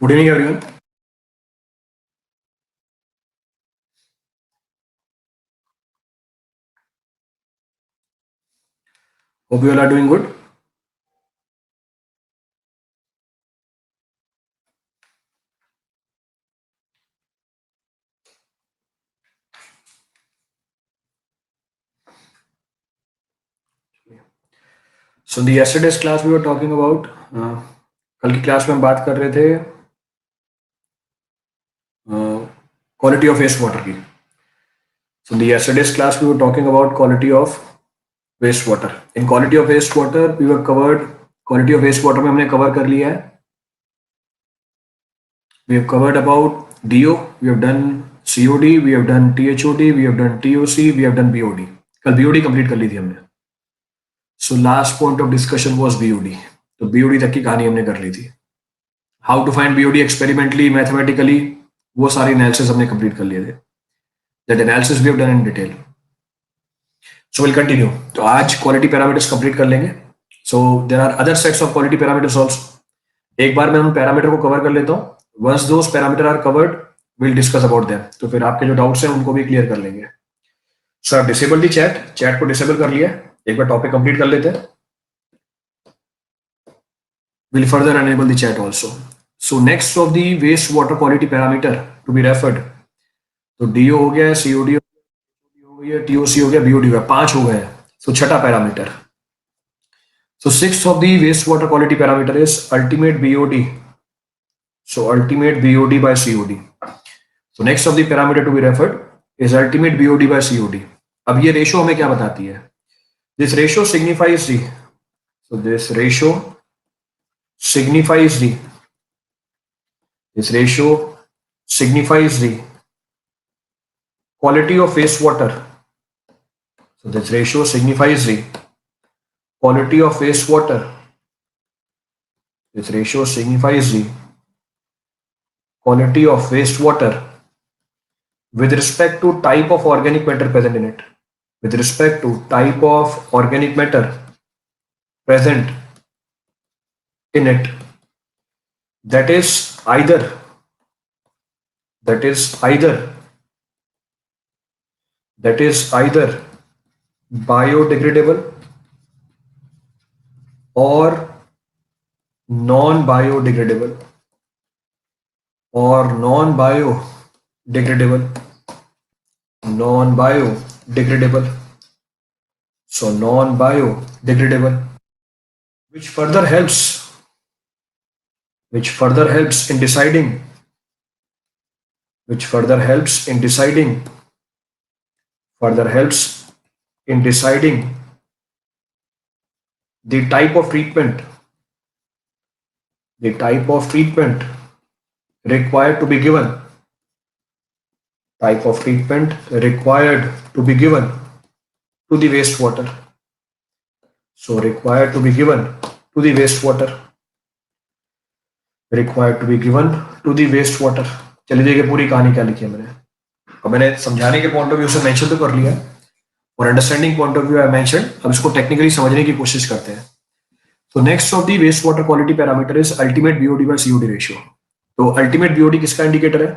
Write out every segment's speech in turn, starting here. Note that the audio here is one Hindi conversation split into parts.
Good evening, everyone. Hope you all are doing good. So in the yesterday's class we were talking about कल की क्लास में हम बात कर रहे थे क्वालिटी ऑफ वेस्ट वाटर की. So in the yesterday's class we were talking about quality of wastewater. In quality of wastewater we were covered. Quality of wastewater में हमने कवर कर लिया है. We have covered about DO. We have done COD. We have done THOD. We have done TOC. We have done BOD. कल BOD कंप्लीट कर ली थी हमने. So last point of discussion was BOD. तो BOD तक की कहानी हमने कर ली थी. How to find BOD experimentally, mathematically, वो सारे एनालिसिस हमने कंप्लीट कर लिए थे. That analysis we have done in detail. So will continue. तो आज क्वालिटी पैरामीटर्स कंप्लीट कर लेंगे. So there are other sets of quality parameters also. एक बार मैं उन पैरामीटर को कवर कर लेता हूँ. Once those parameter are covered will discuss about them. तो फिर आपके जो डाउट्स हैं उनको भी क्लियर कर लेंगे. सो आप डिसेबल दी चैट को डिसेबल कर लिया. एक बार टॉपिक कंप्लीट कर लेते हैं. Will further enable the chat also. So next of the waste water quality parameter to be referred. तो DO हो गया, COD हो गया, TOC हो गया, BOD हो गया. 5 हो गए. So छठा parameter. So sixth of the waste water quality parameter is ultimate BOD. So ultimate BOD by COD. So next of the parameter to be referred is ultimate BOD by COD. अब ये रेशो हमें क्या बताती है? This ratio signifies the. So this ratio signifies the. This ratio signifies the quality of wastewater. So this ratio signifies the quality of wastewater. This ratio signifies the quality of wastewater with respect to type of organic matter present in it. With respect to type of organic matter present in it. That is either biodegradable or non-biodegradable so non-biodegradable, which further helps in deciding the type of treatment required to be given to the wastewater. So required to be given to the wastewater. चलिए देखिए पूरी कहानी क्या लिखी है मैंने. अब मैंने समझाने के पॉइंट ऑफ व्यू से मेंशन तो कर लिया और understanding point of view I mention. अब इसको टेक्निकली समझने की कोशिश करते हैं. तो next of the waste water quality parameter is ultimate BOD by COD ratio. तो अल्टीमेट BOD किसका इंडिकेटर है?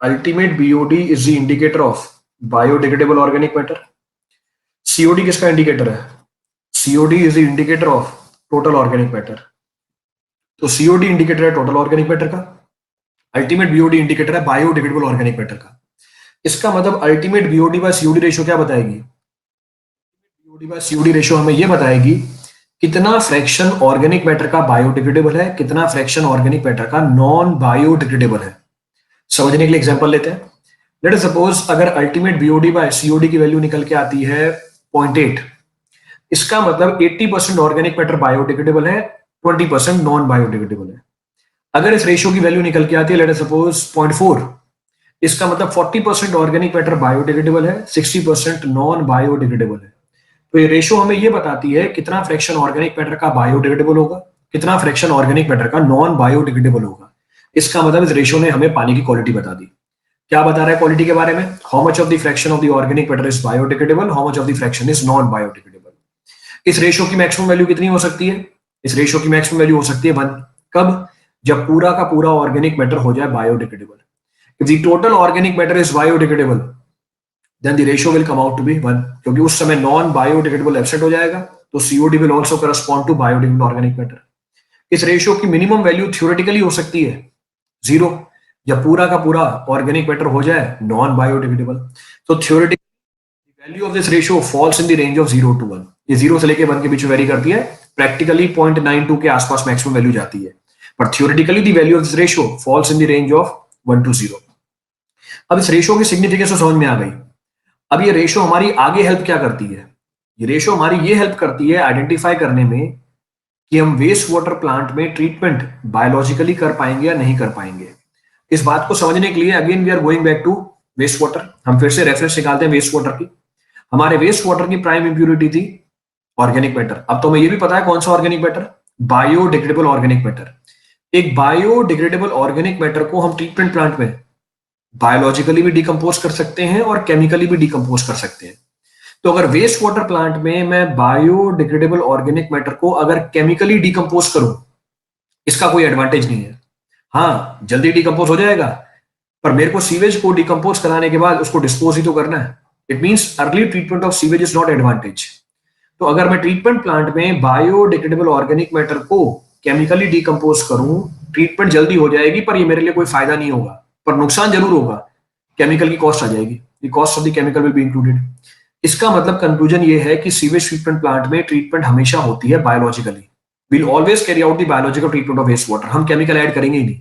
Ultimate BOD is the indicator of biodegradable organic matter. COD किसका इंडिकेटर है? COD is the indicator of total organic matter. तो COD इंडिकेटर है टोटल ऑर्गेनिक मैटर का. अल्टीमेट BOD इंडिकेटर है बायोडिग्रेडेबल ऑर्गेनिक मैटर का. इसका मतलब ultimate BOD by COD ratio क्या बताएगी? BOD बाय COD रेशियो हमें यह बताएगी कितना फ्रैक्शन ऑर्गेनिक मैटर का बायोडिग्रेडेबल है, कितना फ्रैक्शन ऑर्गेनिक मैटर का नॉन बायोडिग्रेडेबल है. समझने के लिए एग्जांपल लेते हैं. लेट अस सपोज अगर अल्टीमेट BOD बाय COD की वैल्यू निकल के आती है 0.8, इसका मतलब 80% ऑर्गेनिक मैटर बायोडिग्रेडेबल है, 20% नॉन बायोडिग्रेडेबल है. अगर इस रेशियो की वैल्यू निकल के आती है लेट अस सपोज 0.4, इसका मतलब 40% ऑर्गेनिक मैटर बायोडिग्रेडेबल है, 60% नॉन बायोडिग्रेडेबल है. तो ये रेशियो हमें ये बताती है कितना फ्रैक्शन ऑर्गेनिक मैटर का बायोडिग्रेडेबल होगा, कितना फ्रैक्शन ऑर्गेनिक मैटर का नॉन बायोडिग्रेडेबल होगा. इसका मतलब इस रेशियो ने हमें पानी की क्वालिटी बता दी. क्या बता रहा है क्वालिटी के बारे में? How much of the fraction of the organic matter is biodegradable, how much of the fraction is non biodegradable. इस रेशियो की मैक्सिमम वैल्यू कितनी हो सकती है? इस रेशियो की मैक्सिमम वैल्यू हो सकती है 1. कब? जब पूरा का पूरा ऑर्गेनिक मैटर हो जाए biodegradable. If the total organic matter is biodegradable then the ratio will come out to be 1, क्योंकि उस समय नॉन बायोडिग्रेडेबल एब्सेंट हो जाएगा, तो COD will also correspond to biodegradable organic matter. इस रेशियो की मिनिमम वैल्यू थियोरेटिकली हो सकती है 0, जब पूरा का पूरा ऑर्गेनिक मैटर हो जाए नॉन बायोडिग्रेडेबल. तो theoretically value of this ratio falls in the range of 0 to 1. ये 0 से लेके 1 के बीच में वेरी करती है. प्रैक्टिकली 0.92 के आसपास मैक्सिमम वैल्यू जाती है, पर theoretically the value of this ratio falls in the range of 1 to 0. अब इस रेशियो की सिग्निफिकेंस समझ में आ गई. अब ये रेशियो हमारी आगे हेल्प क्या करती है? ये रेशियो हमारी ये हेल्प करती है आइडेंटिफाई करने में कि हम वेस्ट वाटर प्लांट में ट्रीटमेंट बायोलॉजिकली कर पाएंगे या नहीं कर पाएंगे. इस बात को समझने के लिए again we are going back to waste water. हम फिर से रेफरेंस निकालते हैं वेस्ट वाटर की. हमारे वेस्ट वाटर की प्राइम इंप्यूरिटी थी ऑर्गेनिक मैटर. अब तो हमें ये भी पता है कौन सा organic matter, biodegradable organic matter. एक बायोडिग्रेडेबल ऑर्गेनिक मैटर को हम ट्रीटमेंट प्लांट में बायोलॉजिकली भी डिकम्पोज कर सकते हैं और केमिकली भी डिकम्पोज कर सकते हैं. तो अगर वेस्ट वाटर प्लांट में मैं बायोडिग्रेडेबल ऑर्गेनिक मैटर को अगर केमिकली डिकम्पोज करूं, इसका कोई एडवांटेज नहीं है. हाँ, जल्दी डिकम्पोज हो जाएगा, पर मेरे को सीवेज को डिकम्पोज कराने के बाद उसको डिस्पोज ही तो करना है. It means early treatment of sewage is not advantage. तो अगर मैं ट्रीटमेंट प्लांट में बायोडिग्रेडेबल ऑर्गेनिक मैटर को केमिकली डिकम्पोज करूं, ट्रीटमेंट जल्दी हो जाएगी, पर ये मेरे लिए कोई फायदा नहीं होगा, पर नुकसान जरूर होगा. केमिकल की कॉस्ट आ जाएगी, the cost of the chemical will be included. इसका मतलब कंक्लूजन ये है कि सीवेज ट्रीटमेंट प्लांट में ट्रीटमेंट हमेशा होती है biologically. Will always carry out the biological treatment of waste water. हम केमिकल ऐड करेंगे ही नहीं.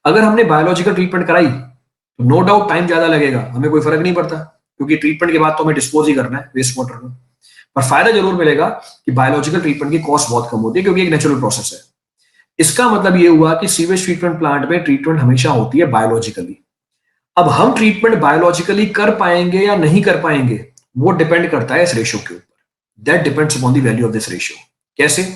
अगर हमने बायोलॉजिकल ट्रीटमेंट कराई तो नो डाउट टाइम ज्यादा लगेगा, हमें कोई फर्क नहीं पड़ता, क्योंकि ट्रीटमेंट के बाद तो हमें डिस्पोज ही करना है वेस्ट वाटर को. पर फायदा जरूर मिलेगा कि बायोलॉजिकल ट्रीटमेंट की कॉस्ट बहुत कम होती है, क्योंकि एक नेचुरल प्रोसेस है. इसका मतलब ये हुआ कि सीवेज ट्रीटमेंट प्लांट में ट्रीटमेंट हमेशा होती है बायोलॉजिकली. अब हम ट्रीटमेंट बायोलॉजिकली कर पाएंगे या नहीं कर पाएंगे, वो डिपेंड करता है इस रेशियो के ऊपर. That depends upon the value of this ratio. कैसे?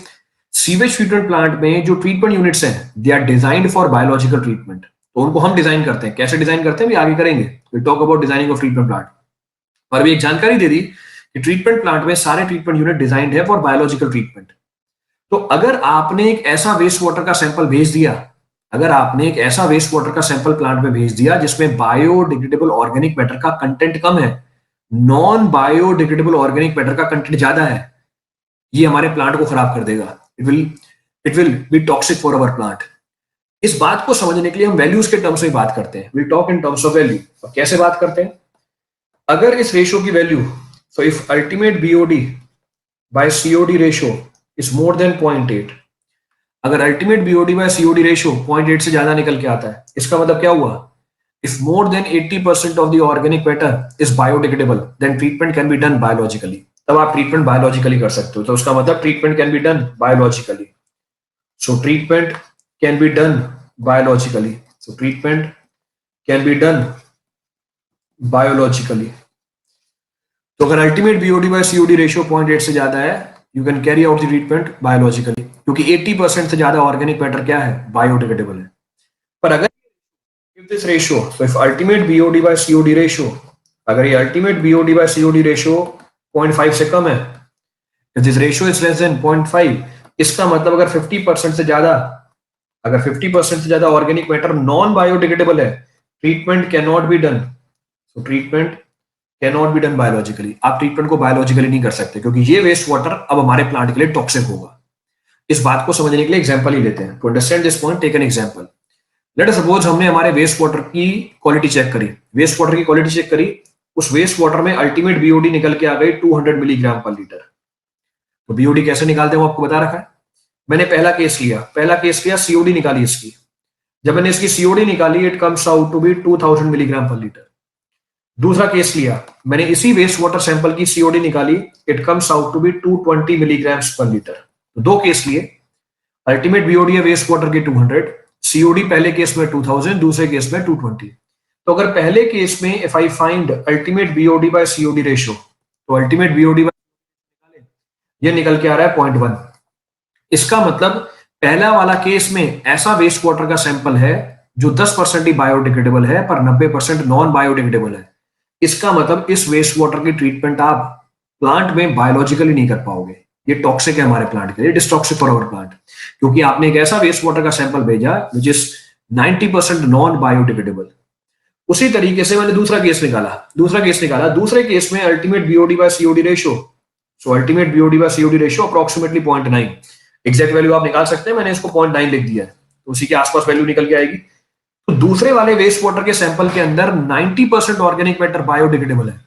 सीवेज ट्रीटमेंट प्लांट में जो ट्रीटमेंट यूनिट्स हैं, they are designed for biological treatment. तो उनको हम डिजाइन करते हैं. कैसे डिजाइन करते हैं भी आगे करेंगे. Will talk about designing of treatment plant. पर भी एक जानकारी दे दी कि ट्रीटमेंट प्लांट में सारे ट्रीटमेंट यूनिट डिजाइंड है फॉर बायोलॉजिकल ट्रीटमेंट. तो अगर आपने एक ऐसा वेस्ट वाटर का सैंपल भेज दिया, अगर आपने एक ऐसा वेस्ट वाटर का सैंपल प्लांट में भेज दिया जिसमें बायोडिग्रेडेबल ऑर्गेनिक मैटर का कंटेंट कम है, नॉन बायोडिग्रेडेबल ऑर्गेनिक मैटर का कंटेंट ज्यादा है, ये हमारे प्लांट को खराब कर देगा. It will be toxic for our plant. इस बात को समझने के लिए हम वैल्यूज के टर्म्स में बात करते हैं. We talk in terms of value. और कैसे बात करते हैं? अगर इस रेशियो की value, so if ultimate BOD by COD ratio is more than 0.8, अगर ultimate BOD by COD ratio 0.8 से ज्यादा निकल के आता है, इसका मतलब क्या हुआ? If more than 80% of the organic matter is biodegradable then treatment can be done biologically. तब आप ट्रीटमेंट बायोलॉजिकली कर सकते हो. तो उसका मतलब treatment can be done biologically. So treatment can be done biologically. So treatment can be done biologically. तो अगर ultimate BOD by COD ratio 0.8 से ज्यादा है, you can carry out the treatment biologically, क्योंकि 80% से ज्यादा ऑर्गेनिक मैटर क्या है? बायोडिग्रेडेबल है. पर अगर if this ratio, so if ultimate BOD by COD ratio, अगर ये ultimate BOD by COD ratio 0.5 से कम है, if this ratio is less than 0.5, इसका मतलब अगर 50% से ज्यादा, अगर 50% से ज्यादा ऑर्गेनिक मैटर नॉन बायोडिग्रेडेबल है, treatment can not be done. So treatment can not be done biologically. आप ट्रीटमेंट को बायोलॉजिकली नहीं कर सकते, क्योंकि ये वेस्ट वाटर अब हमारे प्लांट के लिए टॉक्सिक होगा. इस बात को समझने के लिए एग्जांपल ही लेते हैं. To understand this point, take an example. Let us suppose हमने हमारे वेस्ट वाटर की क्वालिटी चेक करी. वेस्ट वाटर की क्वालिटी चेक करी, उस वेस्ट वाटर में अल्टीमेट बीओडी निकल के आ गई 200 मिलीग्राम पर लीटर. तो बीओडी कैसे निकालते हैं वो आपको बता रखा है. मैंने पहला केस लिया, सीओडी निकाली इसकी. जब मैंने इसकी सीओडी निकाली, it comes out to be 2000 milligram per litre. दूसरा केस लिया, मैंने इसी वेस्ट वाटर सैंपल की सीओडी निकाली, it comes out to be 220 milligram per litre. तो दो केस लिए. अल्टीमेट बीओडी है वेस्ट वाटर की 200, सीओडी पहले केस में 2000, दूसरे केस में 220. तो अगर पहले केस में if I find ultimate BOD by COD ratio, तो अल्टीमेट बीओडी बाय ये निकल के आ रहा है 0.1. इसका मतलब पहला वाला केस में ऐसा वेस्ट वाटर का सैंपल है जो 10% ही बायोडिग्रेडेबल है पर 90% नॉन बायोडिग्रेडेबल है. इसका मतलब इस वेस्ट वाटर की ट्रीटमेंट आप प्लांट में बायोलॉजिकली नहीं कर पाओगे. ये टॉक्सिक है हमारे प्लांट के लिए, डिस्टॉक्सिक फॉर आवर प्लांट, क्योंकि आपने एक ऐसा वेस्ट वाटर का सैंपल भेजा विच इज 90% नॉन बायोडिग्रेडेबल। उसी तरीके से मैंने दूसरा केस निकाला। दूसरे केस में ultimate BOD by COD ratio, so ultimate BOD by COD ratio approximately 0.9, exact value आप निकाल सकते हैं, मैंने इसको 0.9 लिख दिया है, तो उसी के आसपास वैल्यू निकल के आएगी। तो दूसरे वाले वेस्ट वाटर के सैंपल के अंदर 90% ऑर्गेनिक मैटर बायोडिग्रेडेबल है।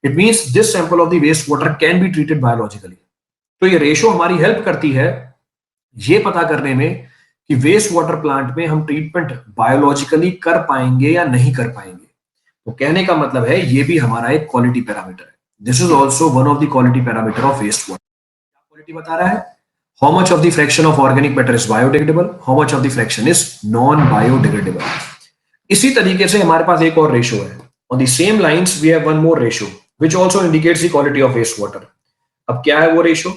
It means this sample of the waste water can be treated biologically. तो ये रेशियो हमारी हेल्प करती है ये पता करने में कि वेस्ट वाटर प्लांट में हम ट्रीटमेंट बायोलॉजिकली कर पाएंगे या नहीं कर पाएंगे। तो कहने का मतलब है ये भी हमारा एक क्वालिटी पैरामीटर है। This is also one of the quality parameter of waste water. Quality बता रहा है how much of the fraction of organic matter is biodegradable, how much of the fraction is non biodegradable। इसी तरीके से हमारे पास एक और रेशियो है। On the same lines we have one more ratio which also indicates the quality of waste water। अब क्या है वो ratio?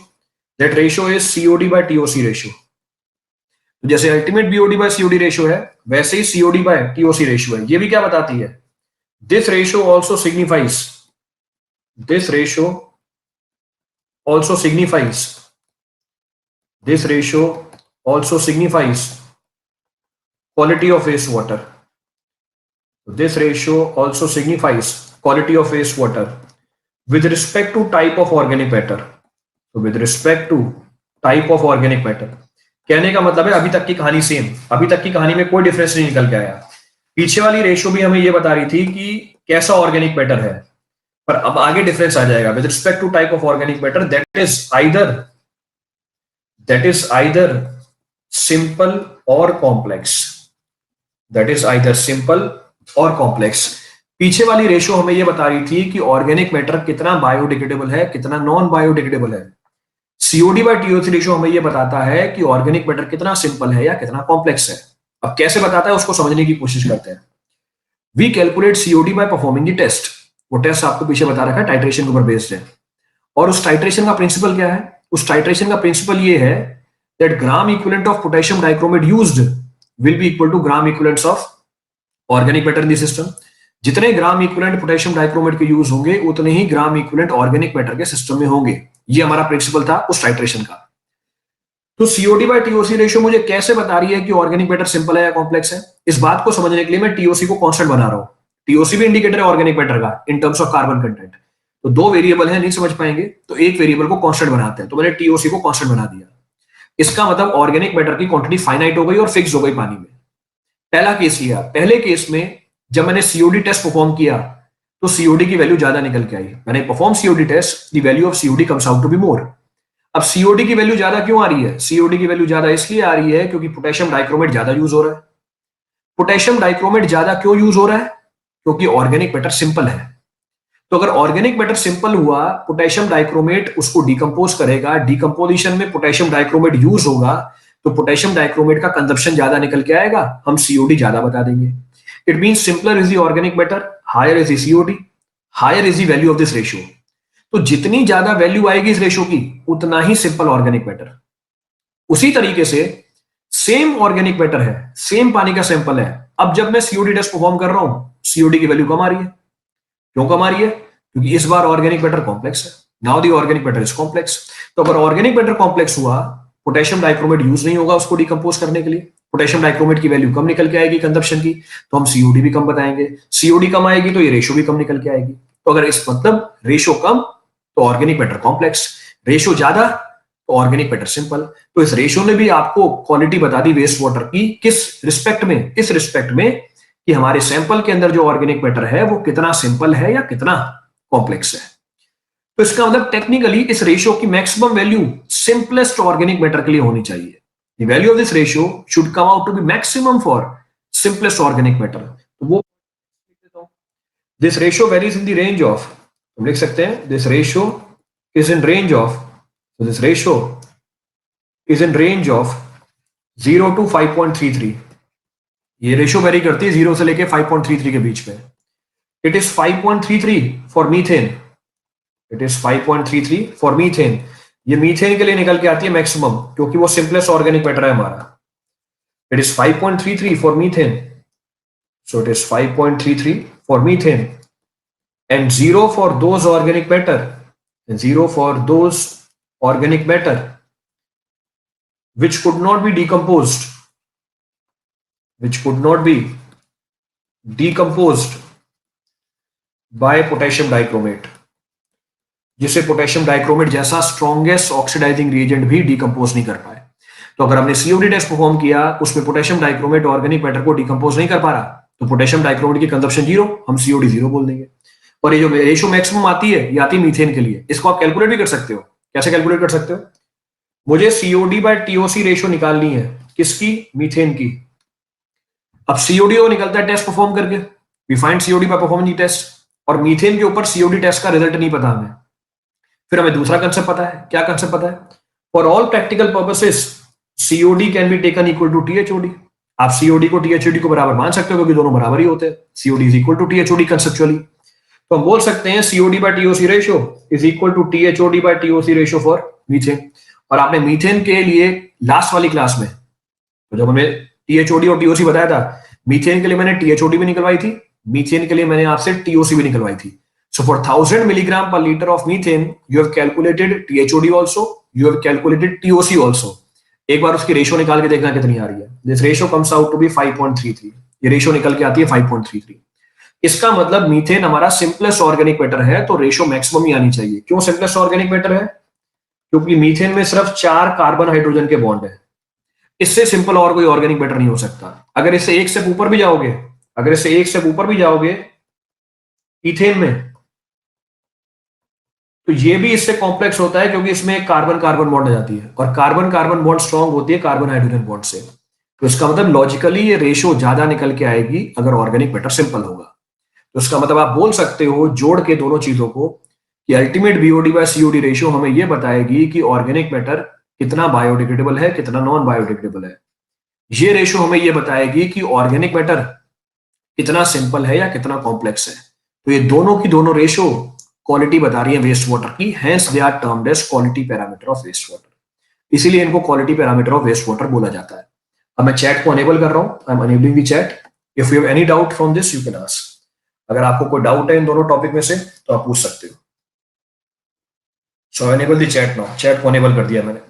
That ratio is COD by TOC ratio। तो जैसे ultimate BOD by COD ratio है, वैसे ही COD by TOC रेशियो है। ये भी क्या बताती है? This ratio also signifies This ratio also signifies quality of wastewater। This ratio also signifies quality of wastewater with respect to type of organic matter। So with respect to type of organic matter, कहने का मतलब है अभी तक की कहानी सेम, अभी तक की कहानी में कोई डिफरेंस नहीं निकल के आया। पीछे वाली रेशियो भी हमें ये बता रही थी कि कैसा ऑर्गेनिक मैटर है, पर अब आगे डिफरेंस आ जाएगा। With respect to type of organic matter that is either simple और कॉम्प्लेक्स। पीछे वाली रेशियो हमें यह बता रही थी कि ऑर्गेनिक मैटर कितना बायोडिग्रेडेबल है, कितना नॉन बायोडिग्रेडेबल है। सीओडी बाय टीओसी रेशियो हमें यह बताता है कि ऑर्गेनिक मैटर कितना सिंपल है या कितना कॉम्प्लेक्स है। अब कैसे बताता है उसको समझने की कोशिश करते हैं। We calculate COD by performing the test. वो टेस्ट आपको पीछे बता रखा है, टाइट्रेशन के ऊपर बेस्ड है। और उस टाइट्रेशन का प्रिंसिपल क्या है? उस टाइट्रेशन का प्रिंसिपल ये है that gram equivalent of potassium dichromate used will be equal to gram equivalents of organic matter in the system. जितने ग्राम इक्विवेलेंट पोटेशियम डाइक्रोमेट के यूज होंगे उतने ही ग्राम इक्विवेलेंट ऑर्गेनिक मैटर के सिस्टम में होंगे। ये हमारा प्रिंसिपल था उस टाइट्रेशन का। तो सीओडी बाय टीओसी रेशियो मुझे कैसे बता रही है कि ऑर्गेनिक मैटर सिंपल है या कॉम्प्लेक्स है? इस बात को समझने के लिए मैं टीओसी को कांस्टेंट बना रहा हूं। टीओसी भी इंडिकेटर है ऑर्गेनिक मैटर का इन टर्म्स ऑफ कार्बन कंटेंट। तो दो वेरिएबल है, नहीं समझ पाएंगे तो एक वेरिएबल को कांस्टेंट बनाते हैं। तो मैंने टीओसी को कांस्टेंट बना दिया। इसका मतलब ऑर्गेनिक मैटर की क्वांटिटी फाइनाइट हो गई और फिक्स हो गई पानी में। पहला केस लिया। पहले केस में जब मैंने सीओडी टेस्ट परफॉर्म किया तो सीओडी की वैल्यू ज्यादा निकल के आई। मैंने perform COD test, the value of COD comes out to be more. अब सीओडी की वैल्यू ज्यादा क्यों आ रही है? सीओडी की वैल्यू ज्यादा इसलिए आ रही है क्योंकि पोटेशियम डाइक्रोमेट ज्यादा यूज हो रहा है। पोटेशियम डाइक्रोमेट ज्यादा क्यों यूज हो रहा है? क्योंकि ऑर्गेनिक मैटर सिंपल है। तो अगर ऑर्गेनिक मैटर सिंपल हुआ, पोटेशियम डाइक्रोमेट उसको डिकम्पोज करेगा, डिकम्पोजिशन में पोटेशियम डाइक्रोमेट यूज होगा, तो पोटेशियम डाइक्रोमेट का कंजप्शन ज्यादा निकल के आएगा, हम सीओडी ज्यादा बता देंगे। It means simpler is the organic matter, higher is the COD, higher is the value of this ratio. तो जितनी ज्यादा वैल्यू आएगी इस रेशियो की उतना ही सिंपल ऑर्गेनिक मैटर। उसी तरीके से सेम ऑर्गेनिक मैटर है, सेम पानी का सैंपल है। अब जब मैं सीओडी टेस्ट परफॉर्म कर रहा हूं, सीओडी की वैल्यू कम आ रही है। क्यों कम आ रही है? क्योंकि इस बार ऑर्गेनिक मैटर कॉम्प्लेक्स है। Now the organic matter is complex. तो अगर ऑर्गेनिक मैटर कॉम्प्लेक्स हुआ, पोटेशियम डाइक्रोमेट यूज नहीं होगा उसको डिकम्पोज करने के लिए, पोटेशियम डाइक्रोमेट की वैल्यू कम निकल के आएगी कंजप्शन की, तो हम सीओडी भी कम बताएंगे। सीओडी कम आएगी तो ये रेशियो भी कम निकल के आएगी। तो अगर इस मतलब रेशियो कम तो ऑर्गेनिक मैटर कॉम्प्लेक्स, रेशियो ज्यादा तो ऑर्गेनिक मैटर सिंपल। तो इस रेशियो ने भी आपको क्वालिटी बता दी वेस्ट वाटर की। किस रिस्पेक्ट में? इस रिस्पेक्ट में कि हमारे सैंपल के अंदर जो ऑर्गेनिक मैटर है वो कितना सिंपल है या कितना कॉम्प्लेक्स है। तो इसका मतलब टेक्निकली इस रेशियो की maximum value simplest organic matter के लिए होनी चाहिए। The value of this ratio should come out to be maximum for simplest organic matter. तो वो this ratio varies in the range of, हम लिख सकते हैं this ratio is in range of, this ratio is in range of 0 to 5.33। ये रेशियो वेरी करती है 0 से लेके 5.33 के बीच में। It is 5.33 for methane, it is 5.33 for methane. ये मीथेन के लिए निकल के आती है मैक्सिमम, क्योंकि वो सिंपलेस्ट ऑर्गेनिक मैटर है हमारा। It is 5.33 for methane, so it is 5.33 for methane and 0 for those organic matter, and 0 for those organic matter which could not be decomposed, which could not be decomposed by potassium dichromate, जिसे पोटेशियम डाइक्रोमेट जैसा स्ट्रॉन्गेस्ट ऑक्सीडाइजिंग रिएजेंट भी डिकम्पोज नहीं कर पाए। तो अगर हमने सीओडी टेस्ट परफॉर्म किया, उसमें पोटेशियम डाइक्रोमेट ऑर्गेनिक मैटर को डिकम्पोज नहीं कर पा रहा, तो पोटेशियम डाइक्रोमेट की कंजप्शन जीरो, हम सीओडी जीरो बोल देंगे। और ये जो रेशियो मैक्सिमम आती है, ये आती है मीथेन के लिए। इसको आप कैलकुलेट भी कर सकते हो। कैसे कैलकुलेट कर सकते हो? मुझे सीओडी बाय टीओसी रेशियो निकालनी है, किसकी? मीथेन की। अब सीओडी वो निकलता है टेस्ट परफॉर्म करके, we find COD by performing test, और मीथेन के ऊपर सीओडी टेस्ट का रिजल्ट नहीं पता हमें। फिर हमें दूसरा कंसेप्ट पता है। क्या कंसेप्ट पता है? For all practical purposes COD can be taken equal to THOD. आप सीओडी को टीएचओडी को बराबर मान सकते हो, क्योंकि दोनों बराबर ही होते हैं। COD is equal to THOD conceptually. तो हम बोल सकते हैं COD by TOC ratio is equal to THOD by TOC ratio for methane. और आपने मीथेन के लिए लास्ट वाली क्लास में, तो जब हमने टीएचओडी और टीओसी बताया था, मीथेन के लिए मैंने टीएचओडी भी निकलवाई थी, मीथेन के लिए मैंने आपसे टीओसी भी निकलवाई थी। So for 1000 milligram per liter of methane, you have calculated THOD also, you have calculated TOC also. एक बार उसकी रेशियो निकाल के देखना कितनी आ रही है। This ratio comes out to be 5.33. ये रेशियो निकल के आती है 5.33। इसका मतलब मीथेन हमारा सिंपलेस्ट ऑर्गेनिक मैटर है, तो रेशियो मैक्सिमम ही आनी चाहिए। क्यों सिंपलेस्ट ऑर्गेनिक मैटर है? क्योंकि मीथेन में सिर्फ 4 कार्बन हाइड्रोजन के बॉन्ड है। इससे सिंपल और कोई ऑर्गेनिक मैटर नहीं हो सकता। अगर इससे एक स्टेप ऊपर भी जाओगे, अगर इससे एक स्टेप ऊपर भी जाओगे ईथेन में, तो ये भी इससे कॉम्प्लेक्स होता है, क्योंकि इसमें कार्बन कार्बन बॉन्ड आ जाती है, और कार्बन कार्बन बॉन्ड स्ट्रांग होती है कार्बन हाइड्रोजन बॉन्ड से। तो इसका मतलब लॉजिकली ये रेशियो ज्यादा निकल के आएगी अगर ऑर्गेनिक मैटर सिंपल होगा। तो इसका मतलब आप बोल सकते हो जोड़ के दोनों चीजों को कि ultimate BOD by COD ratio हमें ये बताएगी कि ऑर्गेनिक मैटर कितना बायोडिग्रेडेबल है, कितना नॉन बायोडिग्रेडेबल है। ये रेशियो हमें ये बताएगी कि ऑर्गेनिक मैटर कितना सिंपल है या कितना कॉम्प्लेक्स है। तो ये दोनों की दोनों रेशियो क्वालिटी बता रही है वेस्ट वाटर की, hence they are termed as quality parameter of waste water. इसीलिए इनको quality parameter of waste water बोला जाता है। अब मैं चैट को अनेबल कर रहा हूं, I am enabling the chat. If you have any doubt from this you can ask. अगर आपको कोई डाउट है इन दोनों टॉपिक में से तो आप पूछ सकते हो। So enable the chat now. Chat को अनेबल कर दिया मैंने।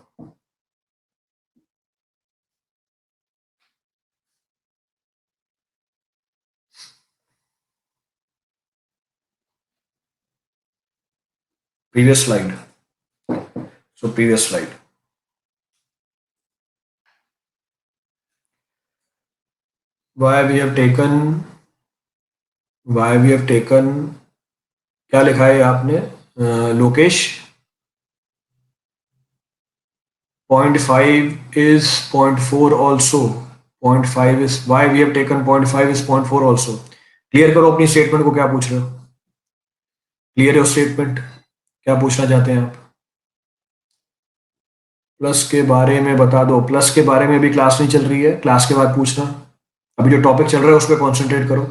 Previous slide. So previous slide. Why we have taken क्या लिखा है आपने? Lokesh 0.5 is 0.4 also. 0.5 is why we have taken 0.5 is 0.4 also. Clear करो अपनी स्टेटमेंट को, क्या पूछ रहे हो? क्लियर है स्टेटमेंट? क्या पूछना चाहते हैं आप? प्लस के बारे में बता दो। प्लस के बारे में भी क्लास नहीं चल रही है, क्लास के बाद पूछना। अभी जो टॉपिक चल रहा है उस पर कॉन्सेंट्रेट करो।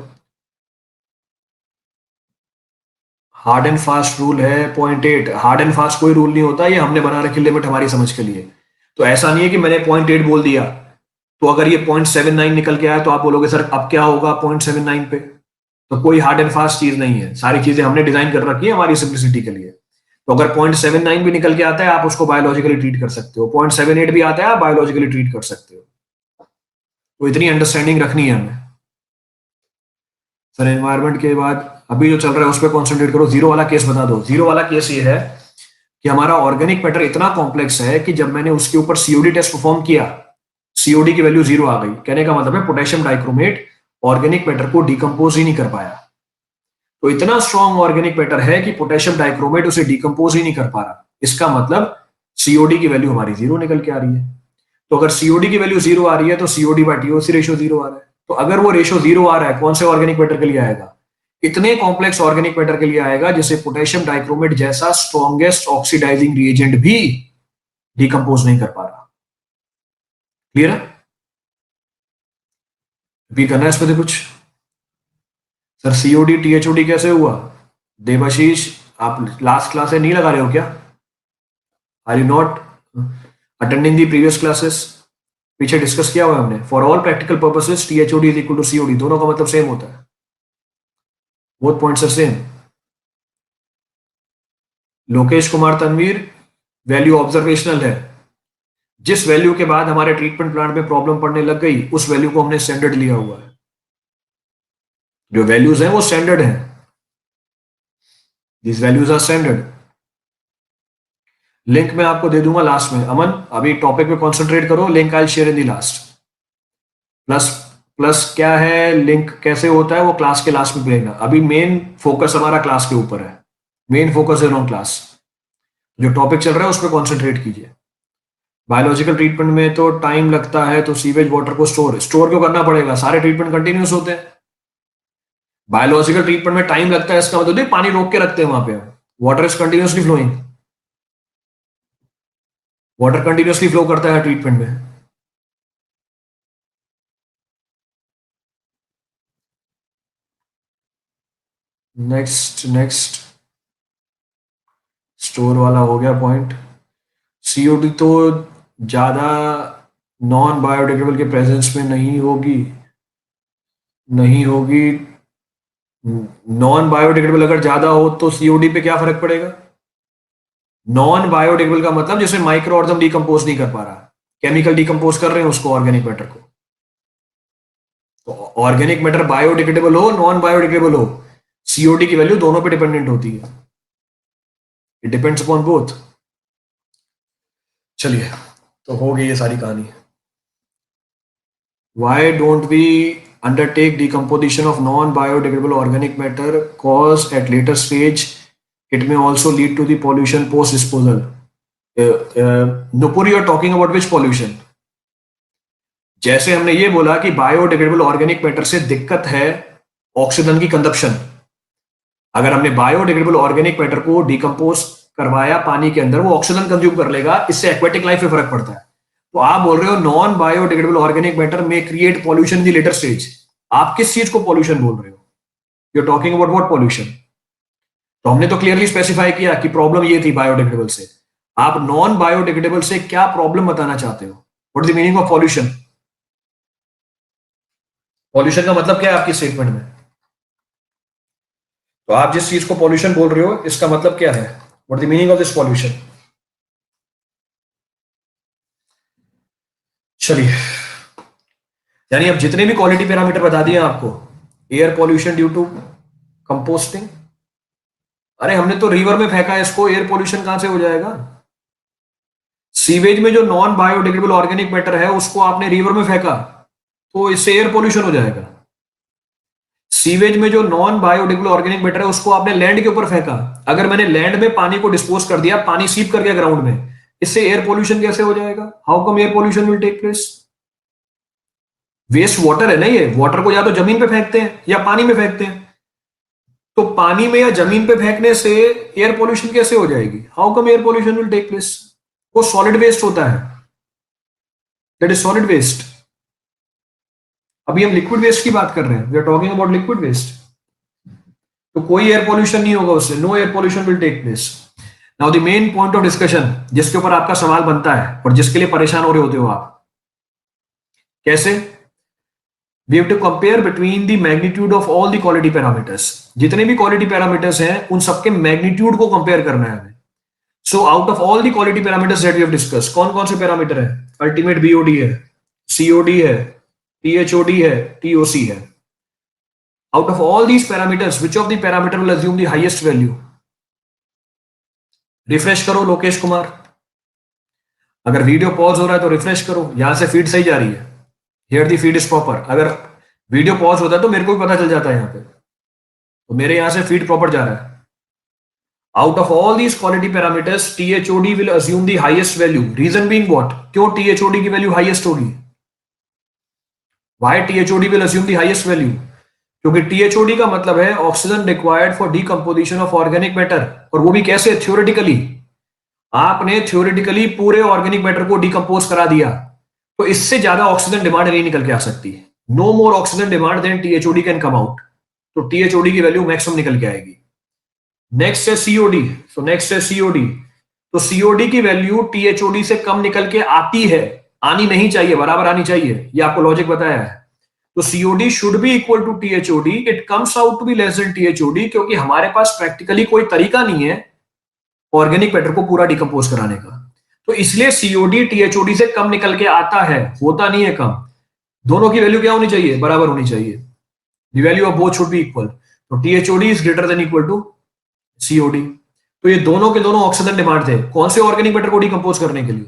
हार्ड एंड फास्ट रूल है 0.8। हार्ड एंड फास्ट कोई रूल नहीं होता, ये हमने बना रखी लिमिट हमारी समझ के लिए। तो ऐसा नहीं है कि मैंने 0.8 बोल दिया तो अगर ये 0.79 निकल के आया तो आप बोलोगे सर अब क्या होगा 0.79 पे। तो कोई हार्ड एंड फास्ट चीज नहीं है, सारी चीजें हमने डिजाइन कर रखी है हमारी सिंप्लिसिटी के लिए। तो अगर 0.79 भी निकल के आता है आप उसको बायोलॉजिकली ट्रीट कर सकते हो, 0.78 भी आता है आप बायोलॉजिकली ट्रीट कर सकते हो। तो इतनी अंडरस्टैंडिंग रखनी है हमें। सर एनवायरमेंट के बाद अभी जो चल रहा है उस पर कॉन्सेंट्रेट करो। जीरो वाला केस बता दो। जीरो वाला केस ये है कि हमारा ऑर्गेनिक मैटर इतना कॉम्प्लेक्स है कि जब मैंने उसके ऊपर सीओडी टेस्ट परफॉर्म किया, सीओडी की वैल्यू जीरो आ गई। कहने का मतलब है पोटेशियम डाइक्रोमेट ऑर्गेनिक मैटर को डिकम्पोज ही नहीं कर पाया। तो इतना स्ट्रॉन्ग ऑर्गेनिक मैटर है कि पोटेशियम डाइक्रोमेट उसे डिकम्पोज ही नहीं कर पा रहा। इसका मतलब सीओडी की वैल्यू हमारी जीरो निकल के आ रही है। तो अगर सीओडी की वैल्यू जीरो आ रही है तो COD by TOC ratio zero आ रहा है। तो अगर वो रेशियो जीरो आ रहा है कौन से ऑर्गेनिक मैटर के लिए आएगा? इतने कॉम्प्लेक्स ऑर्गेनिक मैटर के लिए आएगा जिसे पोटेशियम डाइक्रोमेट जैसा स्ट्रॉन्गेस्ट ऑक्सीडाइजिंग रिएजेंट भी डिकम्पोज नहीं कर पा रहा। क्लियर है? भी करना है इसमें कुछ? सर सीओडी टीएचओडी कैसे हुआ? देवाशीष आप लास्ट क्लास नहीं लगा रहे हो क्या? Are you not attending the previous classes? पीछे डिस्कस किया हुआ है हमने। For all practical purposes THOD is equal to COD, दोनों का मतलब सेम होता है। Both points are same. Lokesh Kumar Tanveer value observational है, जिस वैल्यू के बाद हमारे ट्रीटमेंट प्लांट में प्रॉब्लम पड़ने लग गई उस वैल्यू को हमने स्टैंडर्ड लिया हुआ है। जो वैल्यूज हैं वो स्टैंडर्ड हैं, this values are standard. Link मैं आपको दे दूंगा लास्ट में। अमन अभी टॉपिक पे कॉन्सेंट्रेट करो, link I share in the last. Plus plus क्या है, लिंक कैसे होता है वो क्लास के लास्ट में मिलेगा। अभी मेन फोकस हमारा क्लास के ऊपर है, मेन फोकस है ऑन क्लास। जो टॉपिक चल रहा है उस पर कॉन्सेंट्रेट कीजिए। बायोलॉजिकल ट्रीटमेंट में तो टाइम लगता है, तो सीवेज वाटर को स्टोर क्यों करना पड़ेगा, सारे ट्रीटमेंट कंटिन्यूस होते हैं। बायोलॉजिकल ट्रीटमेंट में टाइम लगता है इसका मतलब पानी रोक के रखते हैं वहां पे, water is continuously flowing, water continuously flow करता है ट्रीटमेंट में। नेक्स्ट स्टोर वाला हो गया पॉइंट। सीओडी तो ज्यादा नॉन बायोडिग्रेडेबल के प्रेजेंस में नहीं होगी। नॉन बायोडिग्रेडेबल अगर ज्यादा हो तो सीओडी पे क्या फर्क पड़ेगा। नॉन बायोडिग्रेडेबल का मतलब जैसे माइक्रो ऑर्गेनिज्म डिकम्पोज नहीं कर पा रहा, केमिकल डिकम्पोज कर रहे हैं उसको, ऑर्गेनिक मैटर को। तो ऑर्गेनिक मैटर बायोडिग्रेडेबल हो नॉन बायोडिग्रेडेबल हो, सीओडी की वैल्यू दोनों पे डिपेंडेंट होती है, इट डिपेंड्स अपॉन बोथ। चलिए तो हो गई ये सारी कहानी। Why don't we undertake decomposition of non-biodegradable organic matter, cause at later stage it may also lead to the pollution post disposal. Nupur, you are talking about which pollution? जैसे हमने ये बोला कि बायोडिग्रेडेबल ऑर्गेनिक मैटर से दिक्कत है ऑक्सीजन की कंजप्शन। अगर हमने बायोडिग्रेडेबल ऑर्गेनिक मैटर को डिकम्पोज करवाया पानी के अंदर, वो ऑक्सीजन कंज्यूम कर लेगा, इससे एक्वेटिक लाइफ पे फर्क पड़ता है। तो आप बोल रहे हो नॉन बायोडिग्रेडेबल ऑर्गेनिक मैटर में create pollution in the later stage. आप किस चीज को पॉल्यूशन बोल रहे हो, you are talking about what pollution. तो हमने तो क्लियरली स्पेसिफाई किया कि प्रॉब्लम ये थी बायोडिग्रेडेबल से। आप नॉन बायोडिग्रेडेबल से क्या प्रॉब्लम बताना चाहते हो, what is the meaning of pollution. Pollution का मतलब क्या है आपकी स्टेटमेंट में। तो आप जिस चीज को पॉल्यूशन बोल रहे हो इसका मतलब क्या है, what is the meaning of this pollution. चलिए, यानी अब जितने भी क्वालिटी पैरामीटर बता दिए आपको, air pollution due to composting, अरे हमने तो रिवर में फेंका है इसको, एयर पॉल्यूशन कहां से हो जाएगा। सीवेज में जो नॉन बायोडिग्रेडेबल ऑर्गेनिक मैटर है उसको आपने रिवर में फेंका तो इससे एयर पॉल्यूशन हो जाएगा। सीवेज में जो नॉन बायोडिग्रेडेबल ऑर्गेनिक मैटर है उसको आपने लैंड के ऊपर फेंका, अगर मैंने लैंड में पानी को डिस्पोज कर दिया, पानी सीप कर गया ग्राउंड में, इससे एयर पॉल्यूशन कैसे हो जाएगा। How come air pollution will take place. Waste water है ना ये, वाटर को या तो जमीन पे फेंकते हैं या पानी में फेंकते हैं, तो पानी में या जमीन पे फेंकने से एयर पॉल्यूशन कैसे हो जाएगी। How come air pollution will take place. वो सॉलिड वेस्ट होता है, दैट इज सॉलिड वेस्ट। अभी हम लिक्विड वेस्ट की बात कर रहे हैं, we are talking about liquid waste. तो कोई एयर पॉल्यूशन नहीं होगा उससे, no air pollution will take place. Now the main point of discussion जिसके ऊपर आपका सवाल बनता है और जिसके लिए परेशान हो रहे होते हो आप, कैसे। We have to compare between the magnitude of all the quality parameters. जितने भी क्वालिटी पैरामीटर्स हैं उन सबके मैग्नीट्यूड को कंपेयर करना है हमें। So out of all the quality parameters that we have discuss, कौन कौन से पैरामीटर है, अल्टीमेट बीओडी है, सीओडी है, टीएचओडी है, टीओसी है। Out of all these parameters which of the parameter will assume the highest value. Refresh करो लोकेश कुमार, अगर वीडियो पॉज हो रहा है तो रिफ्रेश करो, यहां से फीड सही जा रही है, here the feed is proper. अगर वीडियो पॉज होता है तो मेरे को भी पता चल जाता है यहाँ पे, तो मेरे यहां से फीड प्रॉपर जा रहा है। Out of all these quality parameters THOD will assume the highest value. Reason being what, क्यों टीएचओडी की वैल्यू हाईएस्ट होगी, why THOD will assume the highest value, क्योंकि टीएचओडी का मतलब है oxygen required for decomposition of organic matter, और वो भी कैसे, थ्योरेटिकली। आपने थ्योरेटिकली पूरे ऑर्गेनिक मैटर को डिकम्पोज करा दिया, तो इससे ज्यादा ऑक्सीजन डिमांड नहीं निकल के आ सकती। No more oxygen demand than THOD can come out, तो टीएचओडी की वैल्यू मैक्सिमम निकल के आएगी। नेक्स्ट है सीओडी, तो नेक्स्ट है सीओडी, तो सीओडी की वैल्यू टीएचओडी से कम निकल के आती है, आनी नहीं चाहिए, बराबर आनी चाहिए, ये आपको लॉजिक बताया है। तो COD should be equal to THOD, it comes out to be less than THOD, क्योंकि हमारे पास प्रैक्टिकली कोई तरीका नहीं है ऑर्गेनिक मैटर को पूरा डिकम्पोज कराने का। तो इसलिए सीओडी टीएचओडी से कम निकल के आता है, होता नहीं है कम। दोनों की वैल्यू क्या होनी चाहिए? बराबर होनी चाहिए। The value of both should be equal. तो THOD is greater than equal to COD. तो ये दोनों के दोनों ऑक्सीजन डिमांड थे कौन से ऑर्गेनिक मैटर को डिकम्पोज करने के लिए?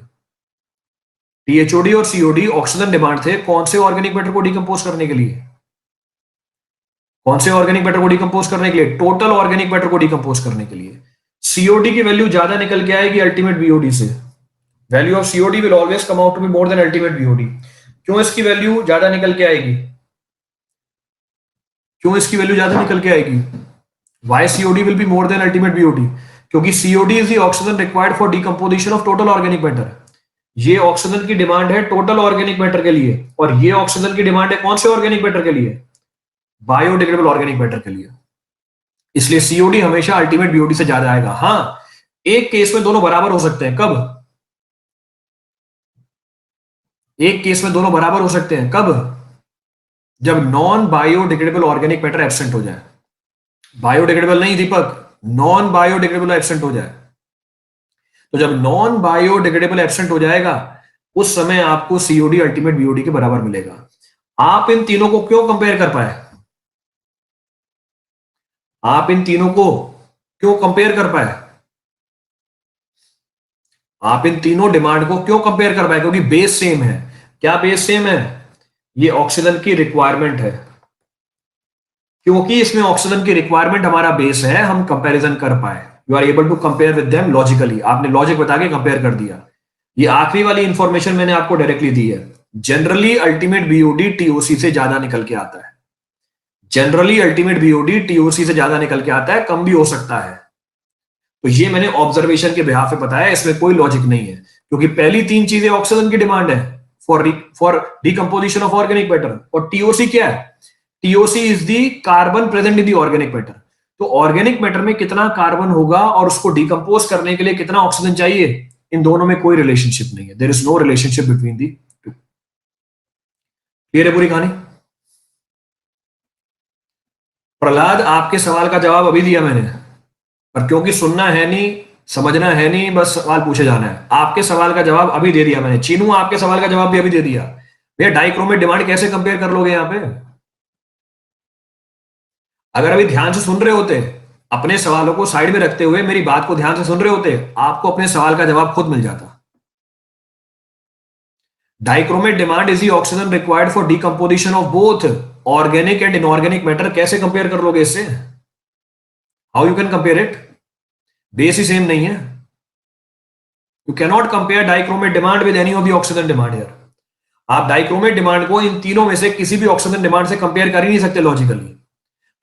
टीएचओडी और सीओडी ऑक्सीजन डिमांड थे कौन से ऑर्गेनिक मैटर को डिकम्पोज करने के लिए? कौन से ऑर्गेनिक मैटर को डिकम्पोज करने के लिए? टोटल ऑर्गेनिक मैटर को डिकम्पोज करने के लिए। सीओडी की वैल्यू ज्यादा निकल के आएगी अल्टीमेट बीओडी से। Value of COD will always come out to be more than ultimate BOD. क्यों इसकी वैल्यू ज्यादा निकल के आएगी? क्यों इसकी वैल्यू ज्यादा निकल के आएगी? Why COD will be more than ultimate BOD? क्योंकि COD is the oxygen required for decomposition of total organic matter. ये ऑक्सीजन की डिमांड है टोटल ऑर्गेनिक मैटर के लिए, और ये ऑक्सीजन की डिमांड है कौन से ऑर्गेनिक मैटर के लिए? बायोडिग्रेडेबल ऑर्गेनिक मैटर के लिए। इसलिए सीओडी हमेशा अल्टीमेट बीओडी से ज्यादा आएगा। हाँ, एक केस में दोनों बराबर हो सकते हैं। कब? एक केस में दोनों बराबर हो सकते हैं। कब? जब non biodegradable organic matter absent हो जाए। बायोडिग्रेडेबल नहीं दीपक, नॉन बायोडिग्रेडेबल एब्सेंट हो जाए। तो जब नॉन बायोडिग्रेडेबल एब्सेंट हो जाएगा उस समय आपको सीओडी अल्टीमेट बीओडी के बराबर मिलेगा। आप इन तीनों को क्यों कंपेयर कर पाए? आप इन तीनों को क्यों कंपेयर कर पाए? आप इन तीनों डिमांड को क्यों कंपेयर कर पाए? क्योंकि बेस सेम है। क्या बेस सेम है? ये ऑक्सीजन की रिक्वायरमेंट है। क्योंकि इसमें ऑक्सीजन की रिक्वायरमेंट हमारा बेस है, हम कंपैरिजन कर पाए। You are able to compare with them logically. आपने लॉजिक बता के कंपेयर कर दिया। ये आखिरी वाली इंफॉर्मेशन मैंने आपको डायरेक्टली दी है। जनरली अल्टीमेट बीओडी टीओसी से ज्यादा निकल के आता है। जनरली अल्टीमेट बीओडी टीओसी से ज्यादा निकल के आता है, कम भी हो सकता है। तो ये मैंने ऑब्जर्वेशन के बिहाफ पे बताया, इसमें कोई लॉजिक नहीं है। क्योंकि पहली तीन चीजें ऑक्सीजन की डिमांड है for decomposition of organic matter, और टीओसी क्या है? TOC is the carbon present in the organic matter. तो ऑर्गेनिक मैटर में कितना कार्बन होगा और उसको डिकम्पोज करने के लिए कितना ऑक्सीजन चाहिए, इन दोनों में कोई रिलेशनशिप नहीं है। There is no relationship between the two. Clear है पूरी कहानी? प्रहलाद, आपके सवाल का जवाब अभी दिया मैंने, पर क्योंकि सुनना है नहीं, समझना है नहीं, बस सवाल पूछे जाना है। आपके सवाल का जवाब अभी दे दिया मैंने। चीनू, आपके सवाल का जवाब भी अभी दे दिया। भैया डाइक्रोमेट डिमांड कैसे कंपेयर कर लोगे यहां पे? अगर अभी ध्यान से सुन रहे होते, अपने सवालों को साइड में रखते हुए मेरी बात को ध्यान से सुन रहे होते, आपको अपने सवाल का जवाब खुद मिल जाता। Dichromate demand is the oxygen required for decomposition of both organic and inorganic matter. कैसे कंपेयर कर लोगे इससे? How you can compare it? Base he same नहीं है। You cannot compare dichromate demand with any of the oxygen demand here. आप डाइक्रोमेट डिमांड को इन तीनों में से किसी भी ऑक्सीजन डिमांड से कंपेयर कर ही नहीं सकते लॉजिकली।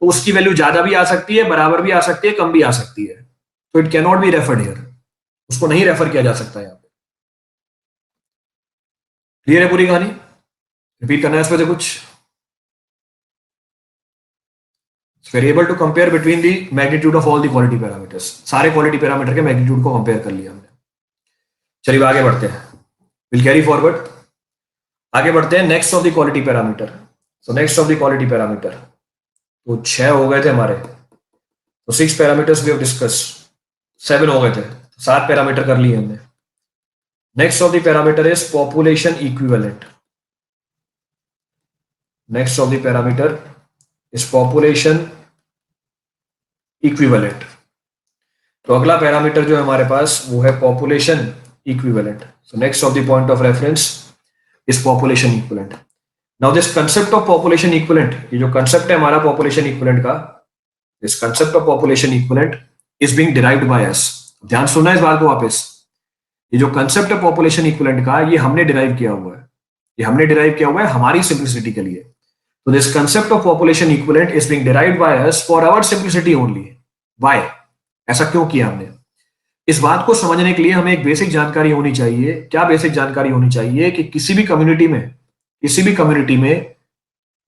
तो उसकी वैल्यू ज्यादा भी आ सकती है, बराबर भी आ सकती है, कम भी आ सकती है। तो it cannot be referred here. उसको नहीं रेफर किया जा सकता यहां पे। क्लियर है पूरी कहानी? रिपीट करना है इस पर से कुछ? We are able to compare between the magnitude of all the quality parameters। सारे क्वालिटी पैरामीटर के मैग्नीट्यूड को कंपेयर कर लिया हमने। चलिए आगे बढ़ते हैं। Will carry forward. आगे बढ़ते हैं next of the quality parameter. So next of the quality parameter, तो 6 हो गए थे हमारे। तो 6 पैरामीटर्स वी हैव डिस्कस। 7 हो गए थे, 7 पैरामीटर कर लिए हमने। Next of the parameter is population equivalent. Next of the parameter is population equivalent. तो अगला पैरामीटर जो है हमारे पास वो है population equivalent. So next of the point of reference is population equivalent. Now this concept of population equivalent, ये जो कंसेप्ट है हमारा पॉपुलेशन इक्विवेलेंट का, this concept of population equivalent is being derived by us. ध्यान सुनना इस बात को वापस। ये जो कंसेप्ट है पॉपुलेशन इक्विवेलेंट का, ये हमने डिराइव किया हुआ है। ये हमने डिराइव किया हुआ है हमारी सिंप्लिसिटी के लिए। So this concept of population equivalent is being derived by us for our simplicity only. Why? ऐसा क्यों किया हमने? इस बात को समझने के लिए हमें एक बेसिक जानकारी होनी चाहिए। क्या बेसिक जानकारी होनी चाहिए? कि किसी भी कम्युनिटी में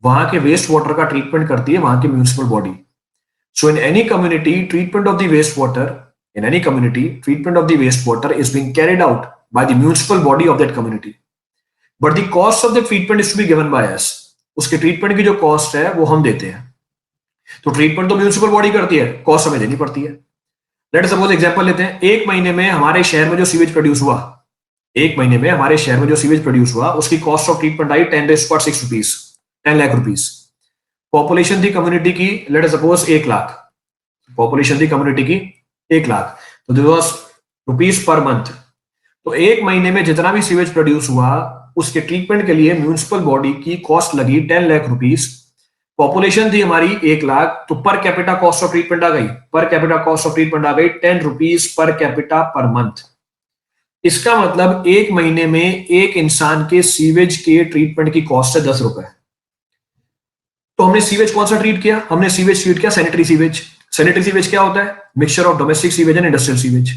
वहां के वेस्ट वाटर का ट्रीटमेंट करती है वहां की municipal body. So in any community treatment of the waste water is being carried out by the municipal body of that community, but the cost of the treatment is to be given by us. उसके ट्रीटमेंट की जो कॉस्ट है वो हम देते हैं। तो ट्रीटमेंट तो म्युनिसिपल बॉडी करती है, कॉस्ट हमें देनी पड़ती है। लेट सपोज एग्जांपल लेते हैं, 1 महीने में हमारे शहर में जो सीवेज प्रोड्यूस हुआ, एक महीने में हमारे शहर में जो सीवेज प्रोड्यूस हुआ उसकी cost of treatment I 10⁻6 rupees, 10 lakh rupees. Population थी कम्युनिटी की, late us suppose 1 lakh, population थी कम्युनिटी की 1 लाख, तो this was rupees per month. तो एक महीने में जितना भी सीवेज प्रोड्यूस हुआ उसके ट्रीटमेंट के लिए म्यूनिसिपल बॉडी की कॉस्ट लगी 10 लाख रुपीज। पॉपुलेशन थी हमारी 1 लाख, तो per capita cost of treatment आ गई, per capita cost of treatment आ गई 10 rupees per capita per month. इसका मतलब एक महीने में एक इंसान के सीवेज के ट्रीटमेंट की कॉस्ट है 10 रुपए। तो हमने सीवेज कौन सा ट्रीट किया? हमने सीवेज ट्रीट किया सैनिटरी सीवेज। सैनिटरी सीवेज क्या होता है? Mixture of domestic sewage and industrial sewage.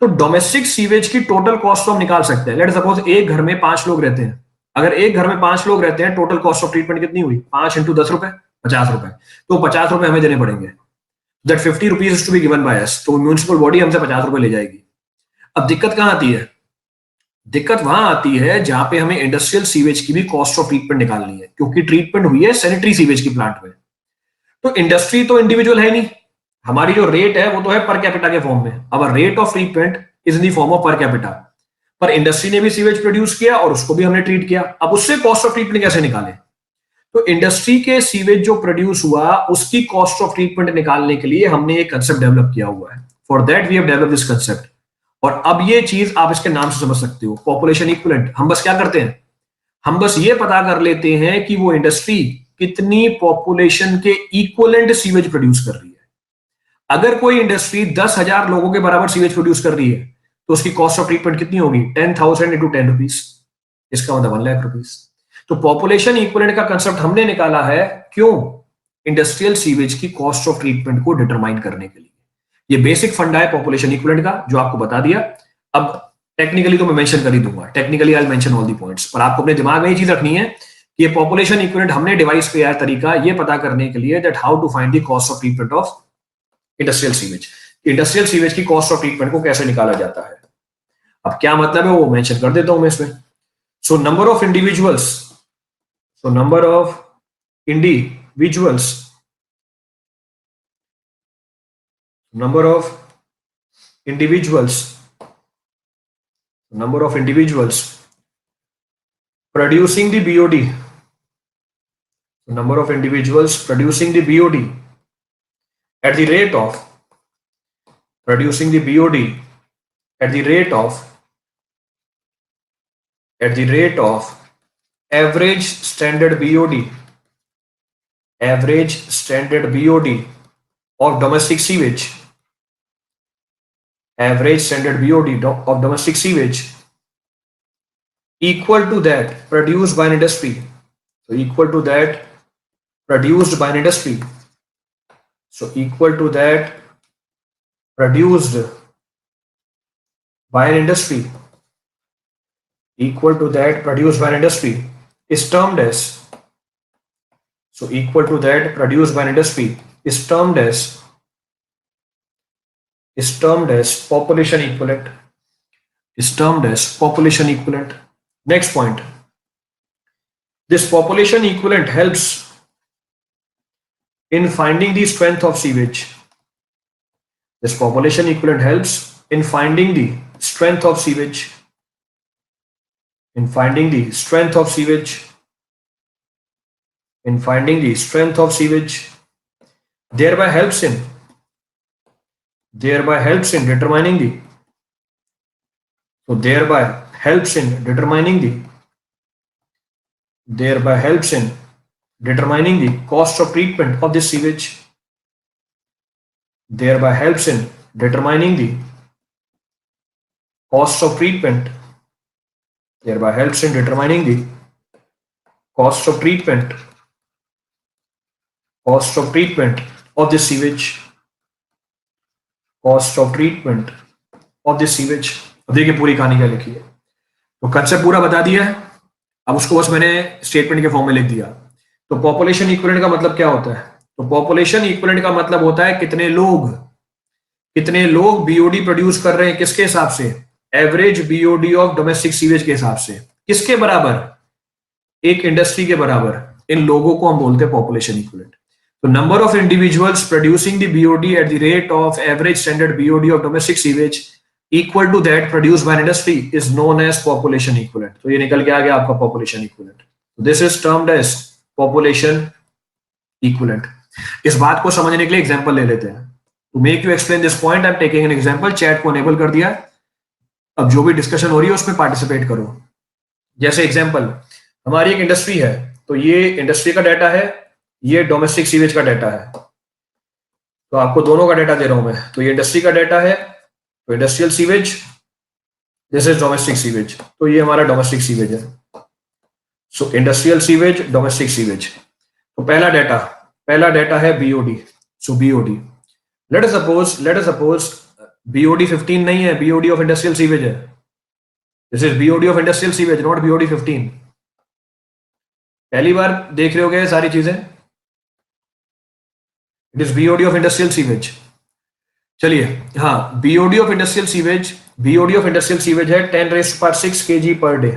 तो डोमेस्टिक सीवेज की टोटल कॉस्ट तो हम निकाल सकते हैं। लेट सपोज एक घर में 5 लोग रहते हैं, अगर एक घर में 5 लोग रहते हैं, टोटल कॉस्ट ऑफ ट्रीटमेंट कितनी हुई? 5 इंटू 10 रुपए, 50 रुपए। तो 50 रुपए हमें देने पड़ेंगे, that 50 rupees is to be given by us. तो म्यूनिसिपल बॉडी हमसे 50 रुपए ले जाएगी। अब दिक्कत कहां आती है? दिक्कत वहां आती है जहां पे हमें इंडस्ट्रियल सीवेज की भी कॉस्ट ऑफ ट्रीटमेंट निकालनी है, क्योंकि ट्रीटमेंट हुई है सैनिटरी सीवेज की प्लांट में। तो इंडस्ट्री तो इंडिविजुअल है नहीं, हमारी जो रेट है वो तो है पर कैपिटा के फॉर्म में। अब rate of treatment is in the form of per capita. पर इंडस्ट्री ने भी सीवेज प्रोड्यूस किया और उसको भी हमने ट्रीट किया, अब उससे कॉस्ट ऑफ ट्रीटमेंट कैसे निकालें? तो इंडस्ट्री के सीवेज जो प्रोड्यूस हुआ उसकी कॉस्ट ऑफ ट्रीटमेंट निकालने के लिए हमने एक कंसेप्ट डेवलप किया हुआ है। For that we have developed this concept. और अब ये चीज आप इसके नाम से समझ सकते हो, पॉपुलेशन इक्विवेलेंट। हम बस क्या करते हैं? हम बस ये पता कर लेते हैं कि वो इंडस्ट्री कितनी पॉपुलेशन के इक्विवेलेंट सीवेज प्रोड्यूस कर रही है। अगर कोई इंडस्ट्री 10,000 लोगों के बराबर सीवेज प्रोड्यूस कर रही है तो उसकी कॉस्ट ऑफ ट्रीटमेंट कितनी होगी? 10,000 इंटू 10 रुपीज, इसका मतलब 1 लाख रुपीज। तो पॉपुलेशन इक्विवेलेंट का कंसेप्ट हमने निकाला है, क्यों? इंडस्ट्रियल सीवेज की कॉस्ट ऑफ ट्रीटमेंट को डिटरमाइन करने के लिए। ये बेसिक फंडा है पॉपुलेशन इक्विवेलेंट का, जो आपको बता दिया। अब टेक्निकली तो मैं मेंशन कर ही दूंगा, technically I mention all the points, पर आपको अपने दिमाग में ये चीज रखनी है कि ये पॉपुलेशन इक्विवेलेंट हमने डिवाइस किया है तरीका ये पता करने के लिए that how to find the cost of treatment of industrial sewage. Industrial sewage की कॉस्ट ऑफ ट्रीटमेंट को कैसे निकाला जाता है। अब क्या मतलब है वो मेंशन कर देता हूं मैं इसमें। So number of individuals, so number of individuals, number of individuals, number of individuals producing the BOD, number of individuals producing the BOD at the rate of producing the BOD at the rate of average standard BOD of domestic sewage, average standard BOD of domestic sewage equal to that produced by an industry. So equal to that produced by an industry. So equal to that produced by an industry. Equal to that produced by an industry is termed as, so equal to that produced by an industry is termed as population equivalent, is termed as population equivalent. Next point, this population equivalent helps in finding the strength of sewage. This population equivalent helps in finding the strength of sewage, in finding the strength of sewage, in finding the strength of sewage, thereby helps in determining the, so thereby helps in determining the cost of treatment of this sewage, thereby helps in determining the cost of treatment, thereby helps in determining the cost of treatment of this sewage, cost of treatment of this sewage. अब देखिए पूरी कहानी क्या लिखी है। तो कंसेप्ट पूरा बता दिया है, अब उसको बस मैंने स्टेटमेंट के फॉर्म में लिख दिया। तो पॉपुलेशन इक्विवेलेंट का मतलब क्या होता है? तो पॉपुलेशन इक्विवेलेंट का मतलब होता है कितने लोग बीओडी प्रोड्यूस कर रहे हैं, किसके हिसाब से? Average BOD of domestic sewage के हिसाब से। किसके बराबर? एक इंडस्ट्री के बराबर। इन लोगों को हम बोलते हैं पॉपुलेशन इक्विवेलेंट। तो number of individuals producing the BOD at the rate of average standard BOD of domestic sewage equal to that produce by industry is known as population equivalent. तो ये निकल के आ गया आपका population equivalent. This is termed as population equivalent. इस बात को समझने के लिए एग्जांपल ले लेते हैं। To make you explain this point I am taking an example. Chat को अनेबल कर दिया। अब जो भी डिस्कशन हो रही है उसमें पार्टिसिपेट करो। जैसे एग्जांपल, हमारी एक इंडस्ट्री है, तो ये इंडस्ट्री का डाटा है, ये डोमेस्टिक सीवेज का डाटा है। तो आपको दोनों का डाटा दे रहा हूं मैं। तो ये इंडस्ट्री का डाटा है, तो industrial sewage, this is domestic sewage. तो ये हमारा डोमेस्टिक सीवेज है। So industrial sewage, domestic sewage. तो पहला डाटा है BOD. So BOD, let us suppose BOD 15 नहीं है, बीओडी ऑफ इंडस्ट्रियल सीवेज है। This is BOD of industrial sewage, not BOD 15। पहली बार देख रहे हो गए सारी चीजें। It is BOD of industrial sewage. चलिए, हाँ, बीओडी ऑफ इंडस्ट्रियल सीवेज है 10⁶ kg per day.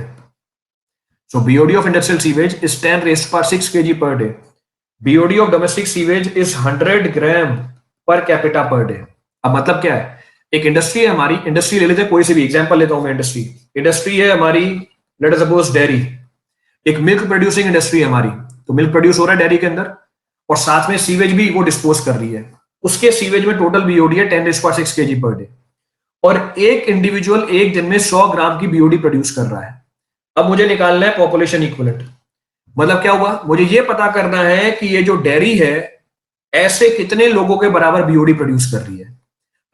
So BOD of industrial sewage is 10⁶ kg per day. BOD of domestic sewage is 100 gram per capita per day. अब मतलब क्या है, एक इंडस्ट्री है हमारी, इंडस्ट्री ले लेते हैं, कोई सी भी एग्जांपल लेता हूं मैं। इंडस्ट्री है हमारी, लेट अस सपोज डेयरी, एक मिल्क प्रोड्यूसिंग इंडस्ट्री है हमारी। तो मिल्क प्रोड्यूस हो रहा है डेयरी के अंदर, और साथ में सीवेज भी वो डिस्पोज कर रही है। उसके सीवेज में टोटल बीओडी है 10⁶ kg पर डे, और एक इंडिविजुअल एक दिन में 100 ग्राम की बीओडी प्रोड्यूस कर रहा है। अब मुझे निकालना है पॉपुलेशन इक्विवेलेंट। मतलब क्या हुआ, मुझे ये पता करना है कि ये जो डेयरी है ऐसे कितने लोगों के बराबर बीओडी प्रोड्यूस कर रही है।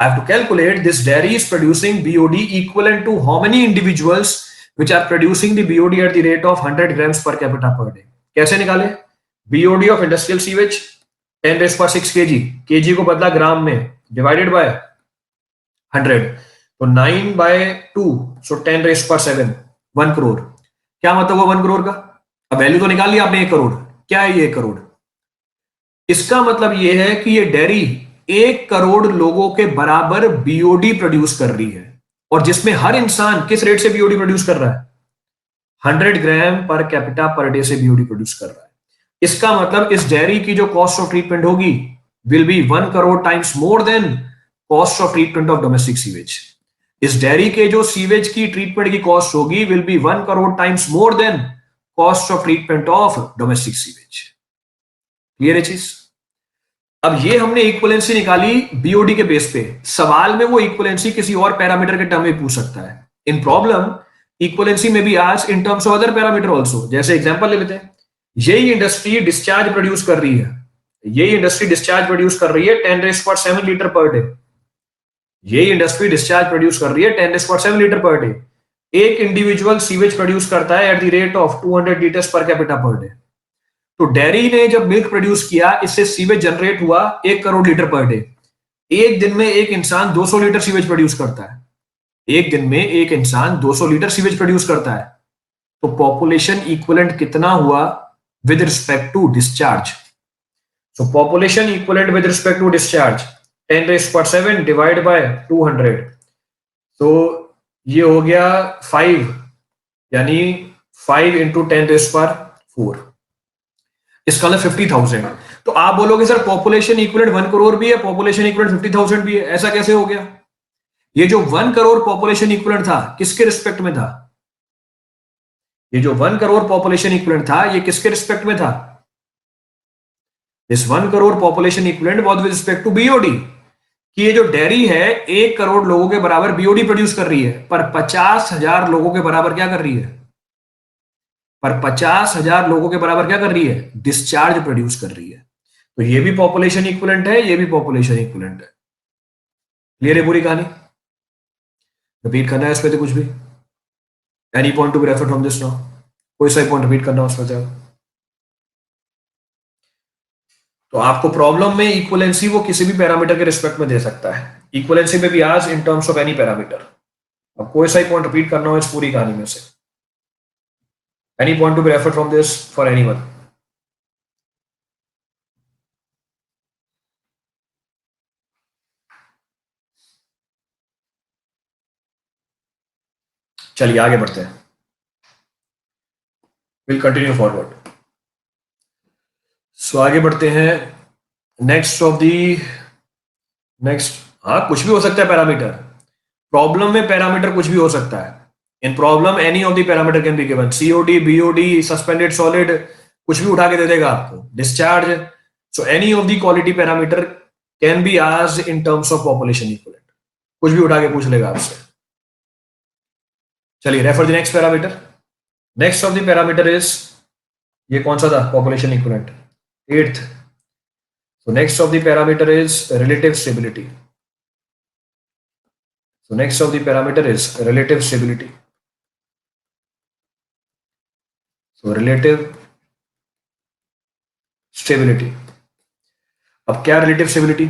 I have to calculate this dairy is producing BOD equivalent to how many individuals which are producing the BOD at the rate of 100 grams per capita per day. कैसे निकाले? BOD of industrial sewage 10⁶ kg, kg को बदला ग्राम में, divided by 100, तो 9/2, so 10⁻7, 1 करोड़। क्या मतलब हुआ 1 करोड़ का? अब वैल्यू तो निकाल लिया आपने 1 करोड़। क्या है ये 1 करोड़? इसका मतलब ये है कि ये डेयरी 1 करोड़ लोगों के बराबर बीओडी प्रोड्यूस कर रही है, और जिसमें हर इंसान किस रेट से बीओडी प्रोड्यूस कर रहा है? 100 ग्राम पर कैपिटा पर डे से बीओडी प्रोड्यूस कर रहा है। इसका मतलब इस डेयरी की जो कॉस्ट ऑफ ट्रीटमेंट होगी will be 1 crore times more than cost of treatment of domestic sewage. इस डेयरी के जो सीवेज की ट्रीटमेंट की कॉस्ट होगी will be 1 crore times more than cost of treatment of domestic sewage. Clear है चीज? अब ये हमने इक्विवेलेंसी निकाली बीओडी के बेस पे। सवाल में वो इक्विवेलेंसी किसी और पैरामीटर के टर्म में पूछ सकता है। इन प्रॉब्लम इक्विवेलेंसी में भी आज इन terms of other parameter also. जैसे एग्जांपल ले लेते हैं, यही इंडस्ट्री डिस्चार्ज प्रोड्यूस कर रही है, 10⁻7 लीटर पर डे। यही इंडस्ट्री डिस्चार्ज प्रोड्यूस कर रही है 10⁻7 लीटर पर डे। एक इंडिविजुअल सीवेज प्रोड्यूस करता है eight the rate of 200 litres per capita per day. तो डेयरी ने जब मिल्क प्रोड्यूस किया, इससे सीवेज जनरेट हुआ 1 करोड़ लीटर पर डे। एक दिन में एक इंसान 200 लीटर सीवेज प्रोड्यूस करता है। एक दिन में एक इंसान 200 लीटर सीवेज प्रोड्यूस करता है। तो पॉपुलेशन इक्विवेलेंट कितना हुआ with respect to discharge? So population equivalent with respect to discharge 10⁻7 divide by 200, तो ये हो गया 5, यानी 5 × 10⁻4। इसका मतलब 50,000। तो आप बोलोगे सर पॉपुलेशन इक्विवेलेंट 1 करोड़ भी है, पॉपुलेशन इक्विवेलेंट 50,000 भी है, ऐसा कैसे हो गया? ये जो 1 करोड़ पॉपुलेशन इक्विवेलेंट था किसके रिस्पेक्ट में था? ये जो 1 करोड़ पॉपुलेशन इक्विवेलेंट था ये किसके रिस्पेक्ट में था? This 1 crore population equivalent was with respect to BOD. कि ये जो डेयरी है 1 करोड़ लोगों के बराबर बीओडी प्रोड्यूस कर रही है, पर 50,000 लोगों के बराबर क्या कर रही है? पर 50,000 लोगों के बराबर क्या कर रही है? डिस्चार्ज प्रोड्यूस कर रही है। तो ये भी पॉपुलेशन इक्विवेलेंट है, ये भी पॉपुलेशन इक्विवेलेंट है। क्लियर है पूरी कहानी? रिपीट करना है इसमें तो कुछ भी? Any point to be refer from this now? कोई सा पॉइंट रिपीट करना उसमें से? तो आपको प्रॉब्लम में इक्विवेलेंसी वो किसी भी पैरामीटर के रिस्पेक्ट में दे सकता है। इक्विवेलेंसी में भी आज इन टर्म्स ऑफ एनी पैरामीटर। अब कोई सा पॉइंट रिपीट करना हो इस पूरी कहानी में से? Any point to be referred from this for anyone? चलिए आगे बढ़ते हैं। We'll continue forward. So आगे बढ़ते हैं। नेक्स्ट, हाँ कुछ भी हो सकता है पैरामीटर। प्रॉब्लम में पैरामीटर कुछ भी हो सकता है। In problem any of the parameter can be given, COD, BOD, suspended solid, कुछ भी उठा के दे देगा आपको, discharge. So any of the quality parameter can be asked in terms of population equivalent, कुछ भी उठा के पूछ लेगा आपसे। चलिए, refer the next parameter. Next of the parameter is, ये कौन सा था, population equivalent, 8th। So next of the parameter is relative stability. So next of the parameter is relative stability. So relative stability. अब क्या relative stability?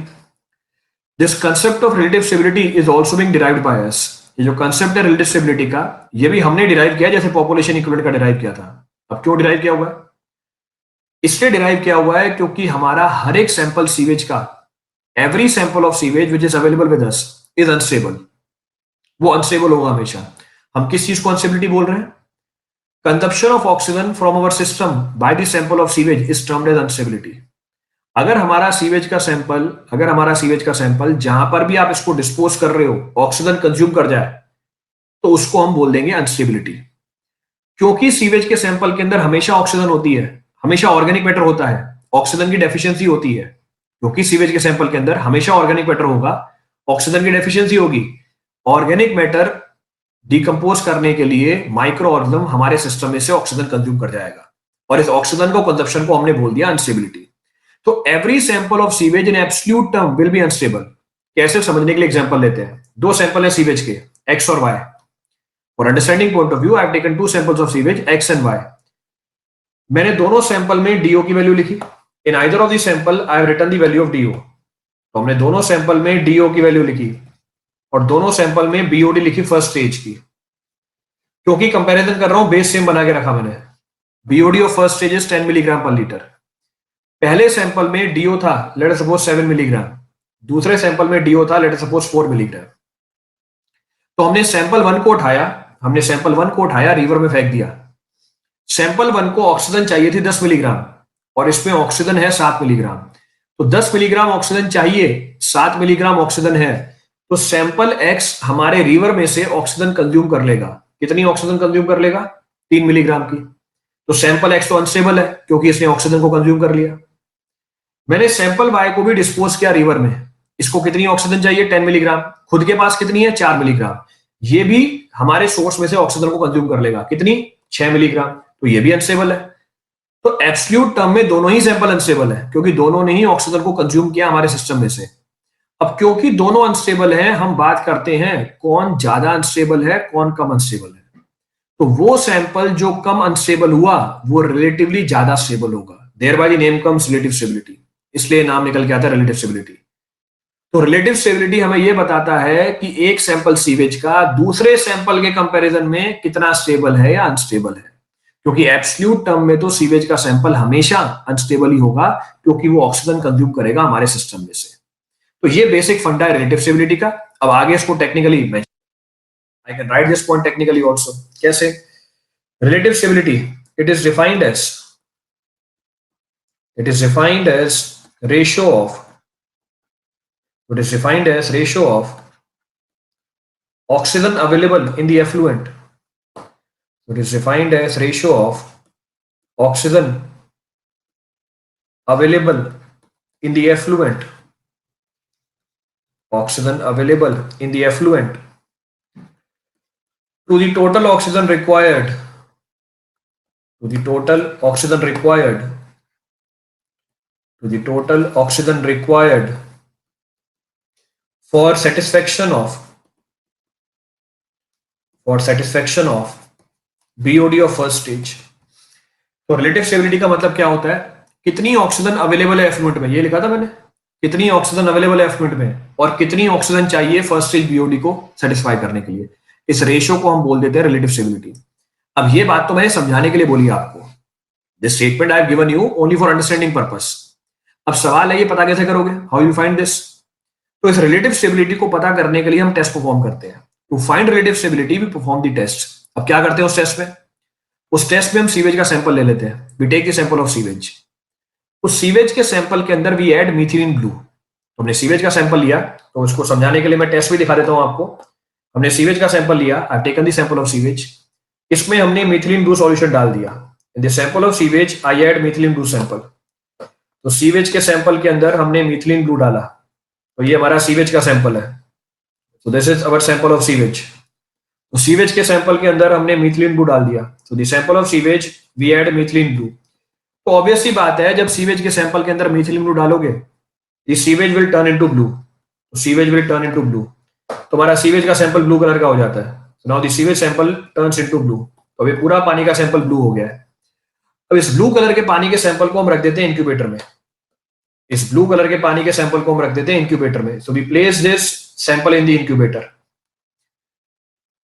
This concept of relative stability is also being derived by us. ये जो concept है relative stability का, ये भी हमने derive किया जैसे population equivalent का derive किया था। अब क्यों derive किया हुआ है? इसलिए डिराइव किया हुआ है क्योंकि हमारा हर एक सैंपल सीवेज का, every sample of sewage which is available with us is unstable. वो अनस्टेबल होगा हमेशा। हम किस चीज को अनस्टेबिलिटी बोल रहे हैं? Consumption of oxygen from our system by the sample of sewage is termed as instability. अगर हमारा सीवेज का सैंपल जहां पर भी आप इसको डिस्पोज कर रहे हो ऑक्सीजन कंज्यूम कर जाए, तो उसको हम बोल देंगे अनस्टेबिलिटी। क्योंकि सीवेज के सैंपल के अंदर हमेशा ऑक्सीजन होती है, हमेशा ऑर्गेनिक मैटर होता है, ऑक्सीजन की डेफिशिएंसी होती है। क्योंकि सीवेज के सैंपल के अंदर हमेशा ऑर्गेनिक मैटर होगा, ऑक्सीजन की डेफिशिएंसी होगी। ऑर्गेनिक मैटर डिकम्पोज करने के लिए माइक्रो ऑर्गेनिज्म हमारे सिस्टम में से ऑक्सीजन कंज्यूम कर जाएगा, और इस ऑक्सीजन को कंजप्शन को हमने बोल दिया अनस्टेबिलिटी। तो every sample of sewage in absolute term will be unstable. कैसे समझने के लिए एग्जांपल लेते हैं। दो सैंपल है सीवेज के, एक्स और Y. For understanding point of view I have taken two samples of sewage, X and Y. मैंने दोनों सैंपल में डीओ की वैल्यू लिखी। In either of the sample I have written the value of DO. तो हमने दोनों सैंपल में डीओ की वैल्यू लिखी और दोनों सैंपल में बीओडी लिखी फर्स्ट स्टेज की। क्योंकि कंपैरिजन कर रहा हूं, बेस सेम बना के रखा मैंने। BOD of first stage is 10 milligram per litre. पहले सैंपल में डीओ था लेट अस सपोज 7 मिलीग्राम, दूसरे सैंपल में डीओ था लेट अस सपोज 4 मिलीग्राम। तो हमने सैंपल 1 को उठाया, रिवर में फेंक दिया। सैंपल 1 को ऑक्सीजन चाहिए थी 10 मिलीग्राम और इसमें ऑक्सीजन है 7 मिलीग्राम। तो 10 मिलीग्राम ऑक्सीजन चाहिए, 7 मिलीग्राम ऑक्सीजन है, तो सैंपल एक्स हमारे रिवर में से ऑक्सीजन कंज्यूम कर लेगा। कितनी ऑक्सीजन कंज्यूम कर लेगा? 3 मिलीग्राम की। तो सैंपल एक्स तो अनस्टेबल है क्योंकि इसने ऑक्सीजन को कंज्यूम कर लिया। मैंने सैंपल वाई को भी डिस्पोज किया रिवर में। इसको कितनी ऑक्सीजन चाहिए? 10 मिलीग्राम। खुद के पास कितनी है? 4 मिलीग्राम। ये भी हमारे सोर्स में से ऑक्सीजन को कंज्यूम कर लेगा। कितनी? 6 मिलीग्राम। तो ये भी अनस्टेबल है। तो एब्सोल्यूट टर्म में दोनों ही सैंपल अनस्टेबल है क्योंकि दोनों ने ही ऑक्सीजन को कंज्यूम किया हमारे सिस्टम में से। अब क्योंकि दोनों अनस्टेबल हैं, हम बात करते हैं कौन ज्यादा अनस्टेबल है, कौन कम अनस्टेबल है। तो वो सैंपल जो कम अनस्टेबल हुआ वो रिलेटिवली ज्यादा स्टेबल होगा। There by the name comes relative stability, इसलिए नाम निकल के आता है रिलेटिव स्टेबिलिटी। तो रिलेटिव स्टेबिलिटी हमें यह बताता है कि एक सैंपल सीवेज का दूसरे सैंपल के कंपैरिजन में कितना स्टेबल है या अनस्टेबल है। क्योंकि एब्सोल्यूट टर्म में तो सीवेज का सैंपल हमेशा अनस्टेबल ही होगा क्योंकि वो ऑक्सीजन कंज्यूम करेगा हमारे सिस्टम में से। तो ये बेसिक फंडा है रिलेटिव स्टेबिलिटी का। अब आगे इसको technically I can write this point technically also. कैसे? Relative stability it is defined as ratio of oxygen available in the effluent. It is defined as ratio of oxygen available in the effluent. Oxygen available in the effluent to the total oxygen required. To the total oxygen required. To the total oxygen required for satisfaction of BOD of first stage. तो रिलेटिव स्टेबिलिटी का मतलब क्या होता है? कितनी ऑक्सीजन अवेलेबल है एफ्लुएंट में, ये लिखा था मैंने, कितनी ऑक्सीजन अवेलेबल है एफ्लुएंट में और कितनी ऑक्सीजन चाहिए फर्स्ट स्टेज बीओडी को सेटिस्फाई करने के लिए। इस रेशियो को हम बोल देते हैं रिलेटिव स्टेबिलिटी। अब ये बात तो मैंने समझाने के लिए बोली आपको। This statement I have given you only for understanding purpose. अब सवाल है ये पता कैसे करोगे, हाउ यू फाइंड दिस। तो इस रिलेटिव स्टेबिलिटी को पता करने के लिए हम टेस्ट परफॉर्म करते हैं। To find relative stability we perform the test. अब क्या करते हैं उस टेस्ट में हम सीवेज का सैंपल ले लेते हैं। We take the sample of sewage. उस सीवेज के सैंपल के अंदर वी ऐड मीथिलीन ब्लू। तो हमने सीवेज का सैंपल लिया, तो उसको समझाने के लिए मैं टेस्ट भी दिखा देता हूं आपको। हमने सीवेज का सैंपल लिया, I taken the sample of sewage, इसमें हमने मिथिलीन ब्लू सॉल्यूशन डाल दिया। In the sample of sewage I add methylene blue sample. तो सीवेज के सैंपल के अंदर हमने मिथिलीन ब्लू डाला, तो ये हमारा सीवेज का सैंपल है। तो this is our sample of sewage. तो सीवेज के सैंपल के अंदर हमने मिथिलीन ब्लू डाल दिया, तो the sample of sewage we add methylene blue. तो ऑब्वियस सी बात है, जब सीवेज के सैंपल के अंदर मिथिलीन ब्लू डालोगे, the sewage will turn into blue, तो sewage will turn into blue, तो हमारा सीवेज का सैंपल ब्लू कलर का हो जाता है। Now the sewage sample turns into blue, तो अभी पूरा पानी का सैंपल ब्लू हो गया है। अब इस ब्लू कलर के पानी के सैंपल को हम रख देते हैं इंक्यूबेटर में। इस ब्लू कलर के पानी के सैंपल को हम रख देते हैं इंक्यूबेटर में। So we place this sample in the incubator.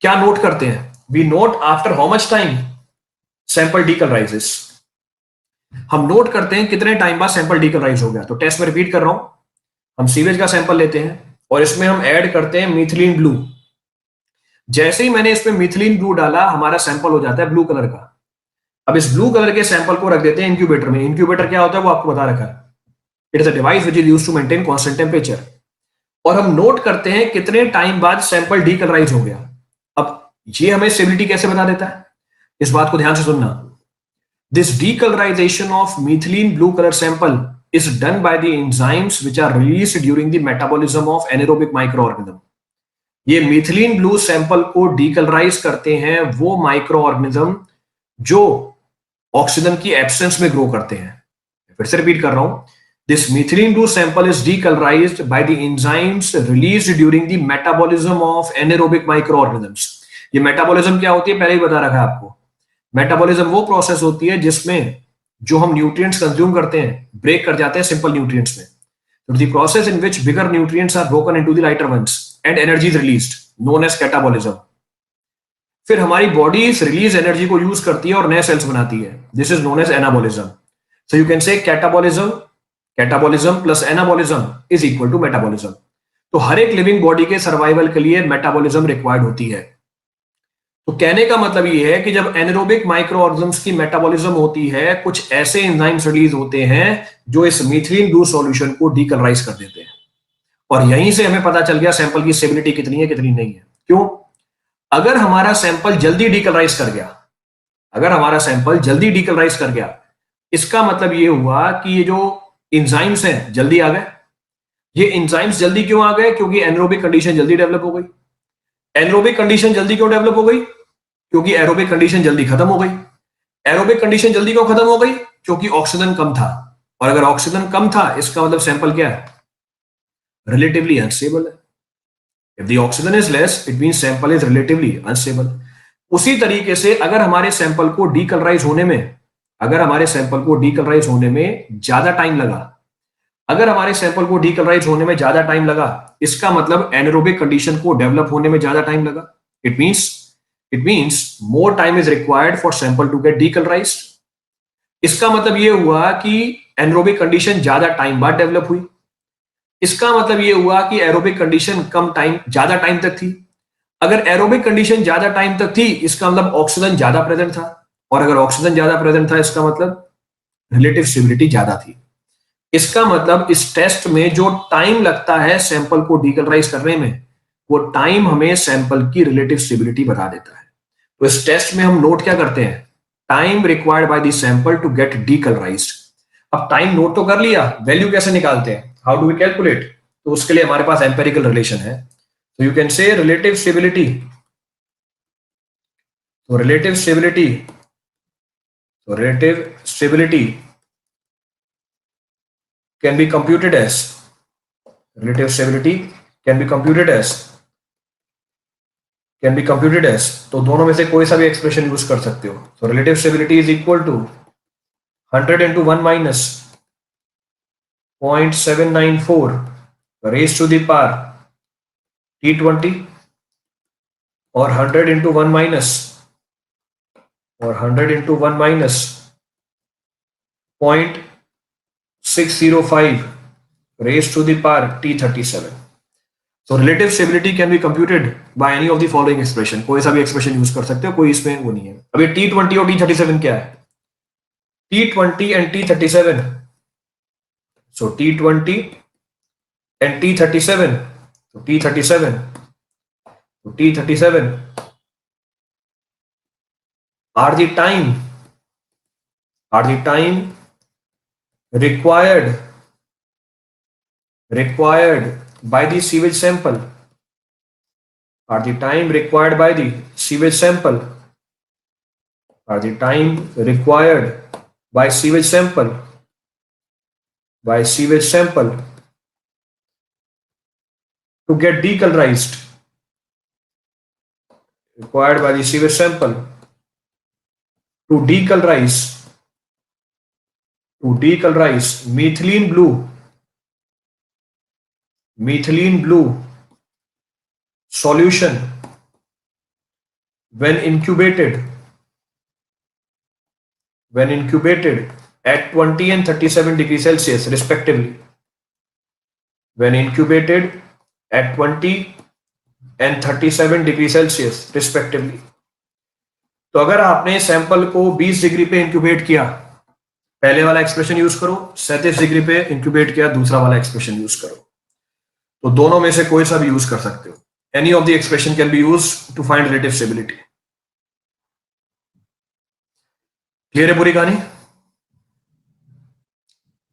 क्या नोट करते हैं? We note after how much time sample decolorises. हम नोट करते हैं कितने टाइम बाद सैंपल डीकलराइज हो गया। तो टेस्ट में रिपीट कर रहा हूं, हम सीवेज का सैंपल लेते हैं और इसमें हम ऐड करते हैं मिथिलीन ब्लू। जैसे ही मैंने इसमें मिथिलीन ब्लू डाला, हमारा सैंपल हो जाता है ब्लू कलर का। अब इस ब्लू कलर के सैंपल को रख देते हैं इंक्यूबेटर में। इंक्यूबेटर क्या होता है वो आपको बता रखा है, it is a device which is used to maintain constant temperature. और हम नोट करते हैं कितने टाइम बाद सैंपल डीकलराइज हो गया। अब ये हमें स्टेबिलिटी कैसे बता देता है, इस बात को ध्यान से सुनना। This decolourisation of methylene blue colour sample is done by the enzymes which are released during the metabolism of anaerobic microorganism। ये मिथिलीन ब्लू सैंपल को डीकलराइज करते हैं वो माइक्रो ऑर्गेनिज्म जो ऑक्सीजन की एब्सेंस में ग्रो करते हैं। फिर से रिपीट कर रहा हूं, this methylene blue sample is decolorised by the enzymes released during the metabolism of anaerobic micro organisms. ये मेटाबॉलिज्म क्या होती है पहले ही बता रखा है आपको। मेटाबॉलिज्म वो प्रोसेस होती है जिसमें जो हम न्यूट्रिएंट्स कंज्यूम करते हैं ब्रेक कर जाते हैं सिंपल न्यूट्रिएंट्स में। तो the process in which bigger nutrients are broken into the lighter ones and energy is released known as catabolism. फिर हमारी बॉडी इस रिलीज एनर्जी को यूज करती है और नए सेल्स बनाती है, this is known as anabolism. So you can say catabolism plus anabolism is equal to metabolism. तो हर एक लिविंग बॉडी के सर्वाइवल के लिए मेटाबॉलिज्म रिक्वायर्ड होती है। तो कहने का मतलब ये है कि जब एनाएरोबिक माइक्रो ऑर्गेनिजम्स की मेटाबॉलिज्म होती है, कुछ ऐसे एंजाइम्स रिलीज होते हैं जो इस मिथिलीन ब्लू सॉल्यूशन को डीकलराइज कर देते हैं। और यहीं से हमें पता चल गया सैंपल की स्टेबिलिटी कितनी है कितनी नहीं है। क्यों? अगर हमारा सैंपल जल्दी डीकलराइज कर गया, अगर हमारा सैंपल जल्दी डीकलराइज कर गया, इसका मतलब ये हुआ कि ये जो एंजाइम्स हैं जल्दी आ गए। ये एंजाइम्स जल्दी क्यों आ गए? क्योंकि एनाएरोबिक कंडीशन जल्दी डेवलप हो गई। एनाएरोबिक कंडीशन जल्दी क्यों डेवलप हो गई? क्योंकि एरोबिक कंडीशन जल्दी खत्म हो गई। एरोबिक कंडीशन जल्दी क्यों खत्म हो गई? क्योंकि ऑक्सीजन कम था। और अगर ऑक्सीजन कम था, इसका मतलब सैंपल क्या है? रिलेटिवली अनस्टेबल है। If the oxygen is less, it means sample is relatively unstable। उसी तरीके से अगर हमारे सैंपल को डीकलराइज होने में, अगर हमारे सैंपल को डीकलराइज होने में ज्यादा टाइम लगा, अगर हमारे सैंपल को डीकलराइज होने में ज्यादा टाइम लगा, इसका मतलब एनाएरोबिक कंडीशन को डेवलप होने में ज्यादा टाइम लगा। It means more time is required for sample to get decolorized। इसका मतलब ये हुआ कि एनाएरोबिक कंडीशन ज्यादा टाइम बाद डेवलप हुई। इसका मतलब ये हुआ कि एरोबिक कंडीशन कम टाइम ज्यादा टाइम तक थी। अगर एरोबिक कंडीशन ज्यादा टाइम तक थी, इसका मतलब ऑक्सीजन ज्यादा प्रेजेंट था। और अगर ऑक्सीजन ज्यादा प्रेजेंट था, इसका मतलब रिलेटिव स्टेबिलिटी ज्यादा थी। इसका मतलब इस टेस्ट में जो टाइम लगता है सैंपल को डीकलराइज करने में, वो टाइम हमें सैंपल की रिलेटिव स्टेबिलिटी बता देता है। तो इस टेस्ट में हम नोट क्या करते हैं? Time required by the sample to get decolorised. अब टाइम नोट तो कर लिया, वैल्यू कैसे निकालते हैं? How do we calculate? तो उसके लिए हमारे पास एम्पेरिकल रिलेशन है। तो you can say relative stability. तो relative stability can be computed as, relative stability can be computed as, तो दोनों में से कोई सा भी एक्सप्रेशन यूज कर सकते हो। तो relative stability is equal to 100 into 1 minus 0.794 raised to the power T20 और 100 into 1 minus 0.605 raised to the power T37। So relative stability can be computed by any of the following expression। कोई सा भी एक्सप्रेशन यूज कर सकते हो, कोई इसमें वो नहीं है। अभी T20 और T37 क्या है? T20 and T37, so T20 and T37, so T37 तो T37 are the time required by the sewage sample, are the time required by the sewage sample, are the time required by sewage sample, to get decolorized, required by the sewage sample to decolorize methylene blue solution when incubated at 20 and 37 degrees Celsius respectively, when incubated at 20 and 37 degree Celsius respectively. तो अगर आपने सैंपल को 20 डिग्री पे इंक्यूबेट किया, पहले वाला एक्सप्रेशन यूज करो, 37 डिग्री पे इंक्यूबेट किया, दूसरा वाला एक्सप्रेशन यूज करो। तो दोनों में से कोई सा भी यूज कर सकते हो। Any of the expression can be use to find relative stability. Clear है पूरी कहानी?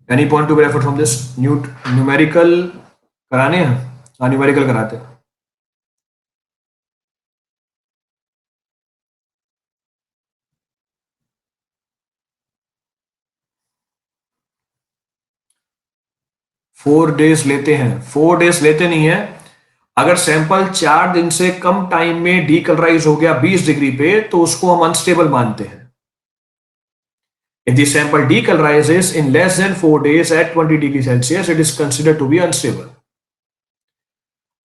Any point to be refer from this? Numerical कराने हैं? हाँ, न्यूमेरिकल कराते हैं। फोर डेज लेते हैं? 4 डेज लेते नहीं है। अगर सैंपल 4 दिन से कम टाइम में डीकलराइज हो गया 20 डिग्री पे, तो उसको हम अनस्टेबल मानते हैं। If the sample decolorises in less than 4 days at 20 degrees Celsius, it is considered to be unstable.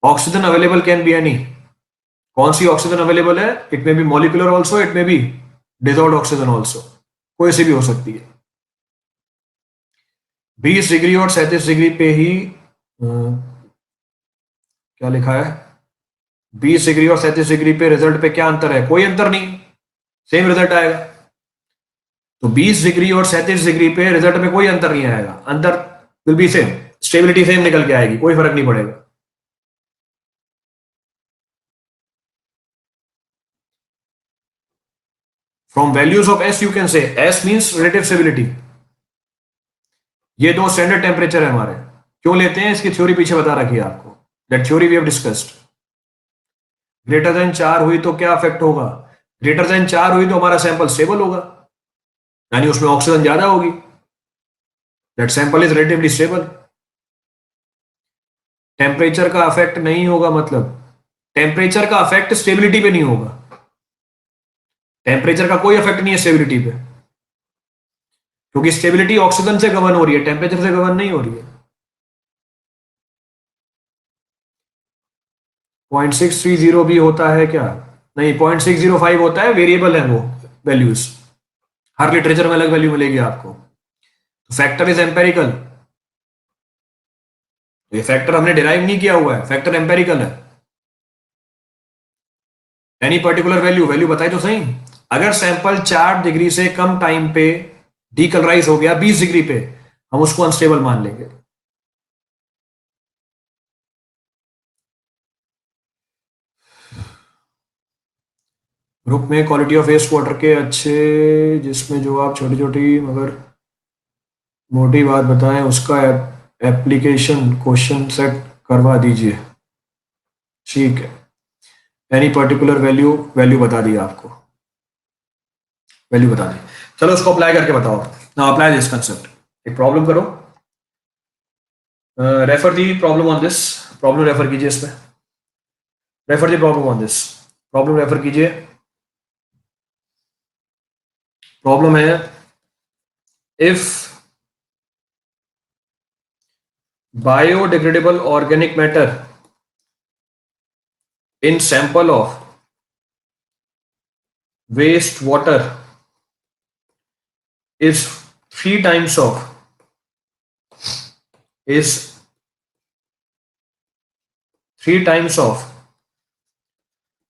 Oxygen available can be any. कौन सी ऑक्सीजन अवेलेबल है? It may be molecular also, it may be dissolved oxygen also, कोई सी भी हो सकती है। 20 डिग्री और 37 डिग्री पे ही क्या लिखा है? 20 डिग्री और 37 डिग्री पे रिजल्ट पे क्या अंतर है? कोई अंतर नहीं, सेम रिजल्ट आएगा। तो 20 डिग्री और 37 डिग्री पे रिजल्ट में कोई अंतर नहीं आएगा, अंतर will be same, stability same निकल के आएगी, कोई फर्क नहीं पड़ेगा। From values of S U can से एस मींस रिलेटिव स्टेबिलिटी। ये दो स्टैंडर्ड टेम्परेचर है हमारे। क्यों लेते हैं इसकी थ्योरी पीछे बता रखी है आपको, that theory we have discussed. Greater than 4 हुई तो क्या इफेक्ट होगा? ग्रेटर देन 4 हुई तो हमारा सैंपल स्टेबल होगा, यानी उसमें ऑक्सीजन ज्यादा होगी, that sample is relatively stable. Temperature का इफेक्ट नहीं होगा, मतलब टेम्परेचर का इफेक्ट स्टेबिलिटी पे नहीं होगा। टेम्परेचर का कोई इफेक्ट नहीं है स्टेबिलिटी पे, क्योंकि स्टेबिलिटी ऑक्सीजन से गवर्न हो रही है, टेम्परेचर से गवर्न नहीं हो रही है। 0.630 भी होता है क्या? नहीं, 0.605 होता है, वेरिएबल है वो वैल्यूज, हर लिटरेचर में अलग वैल्यू मिलेगी आपको। तो फैक्टर इज एम्पेरिकल, ये फैक्टर हमने डिराइव नहीं किया हुआ है, फैक्टर एम्पेरिकल है। एनी पर्टिकुलर वैल्यू बताए तो सही। अगर सैंपल 4 डिग्री से कम टाइम पे डीकलराइज हो गया 20 डिग्री पे, हम उसको अनस्टेबल मान लेंगे। ग्रुप में क्वालिटी ऑफ वेस्ट वाटर के अच्छे, जिसमें जो आप छोटी छोटी मगर मोटी बात बताएं, उसका एप्लीकेशन क्वेश्चन सेट करवा दीजिए। ठीक है, एनी पर्टिकुलर वैल्यू बता दी आपको, वैल्यू बता दी। चलो उसको अप्लाई करके बताओ। Now apply this concept. एक प्रॉब्लम करो, refer the problem on this. Problem refer कीजिए इसमें, refer the problem on this. Problem refer कीजिए। प्रॉब्लम है, if biodegradable organic matter in sample of waste water is 3 times of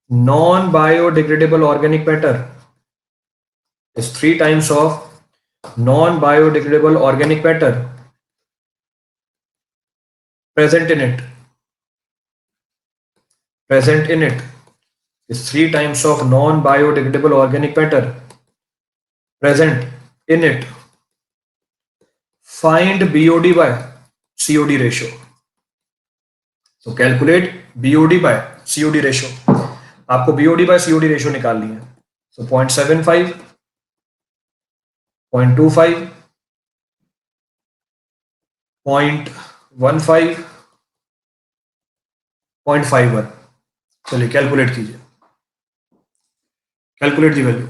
non-biodegradable organic matter, is 3 times of non-biodegradable organic matter present in it is 3 times of non-biodegradable organic matter present in it. Find BOD by COD ratio. So calculate BOD by COD ratio. आपको BOD by COD ratio निकालनी है. So 0.75, 0.25, 0.15, 0.51. चलिए कैलकुलेट कीजिए. Calculate the value.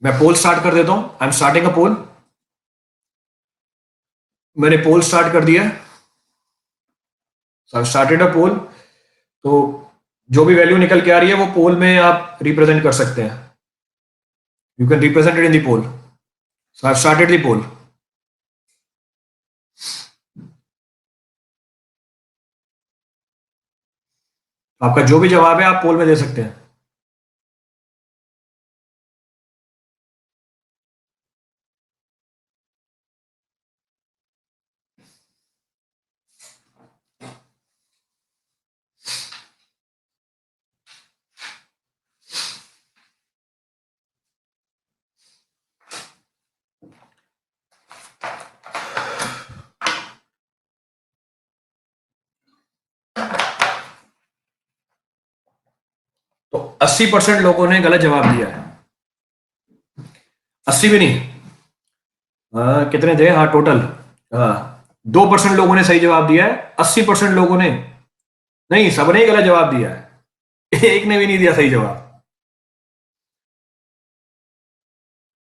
मैं पोल स्टार्ट कर देता हूं. आई एम स्टार्टिंग अ पोल. मैंने पोल स्टार्ट कर दिया. सो आई स्टार्टेड अ पोल. तो जो भी वैल्यू निकल के आ रही है वो पोल में आप रिप्रेजेंट कर सकते हैं. You can represent it in the poll. So I started the poll. आपका जो भी जवाब है आप पोल में दे सकते हैं. तो 80% लोगों ने गलत जवाब दिया है. 80 भी नहीं. कितने थे? हाँ टोटल. हाँ 2% लोगों ने सही जवाब दिया है. 80% लोगों ने नहीं. सबने ही गलत जवाब दिया है. एक ने भी नहीं दिया सही जवाब.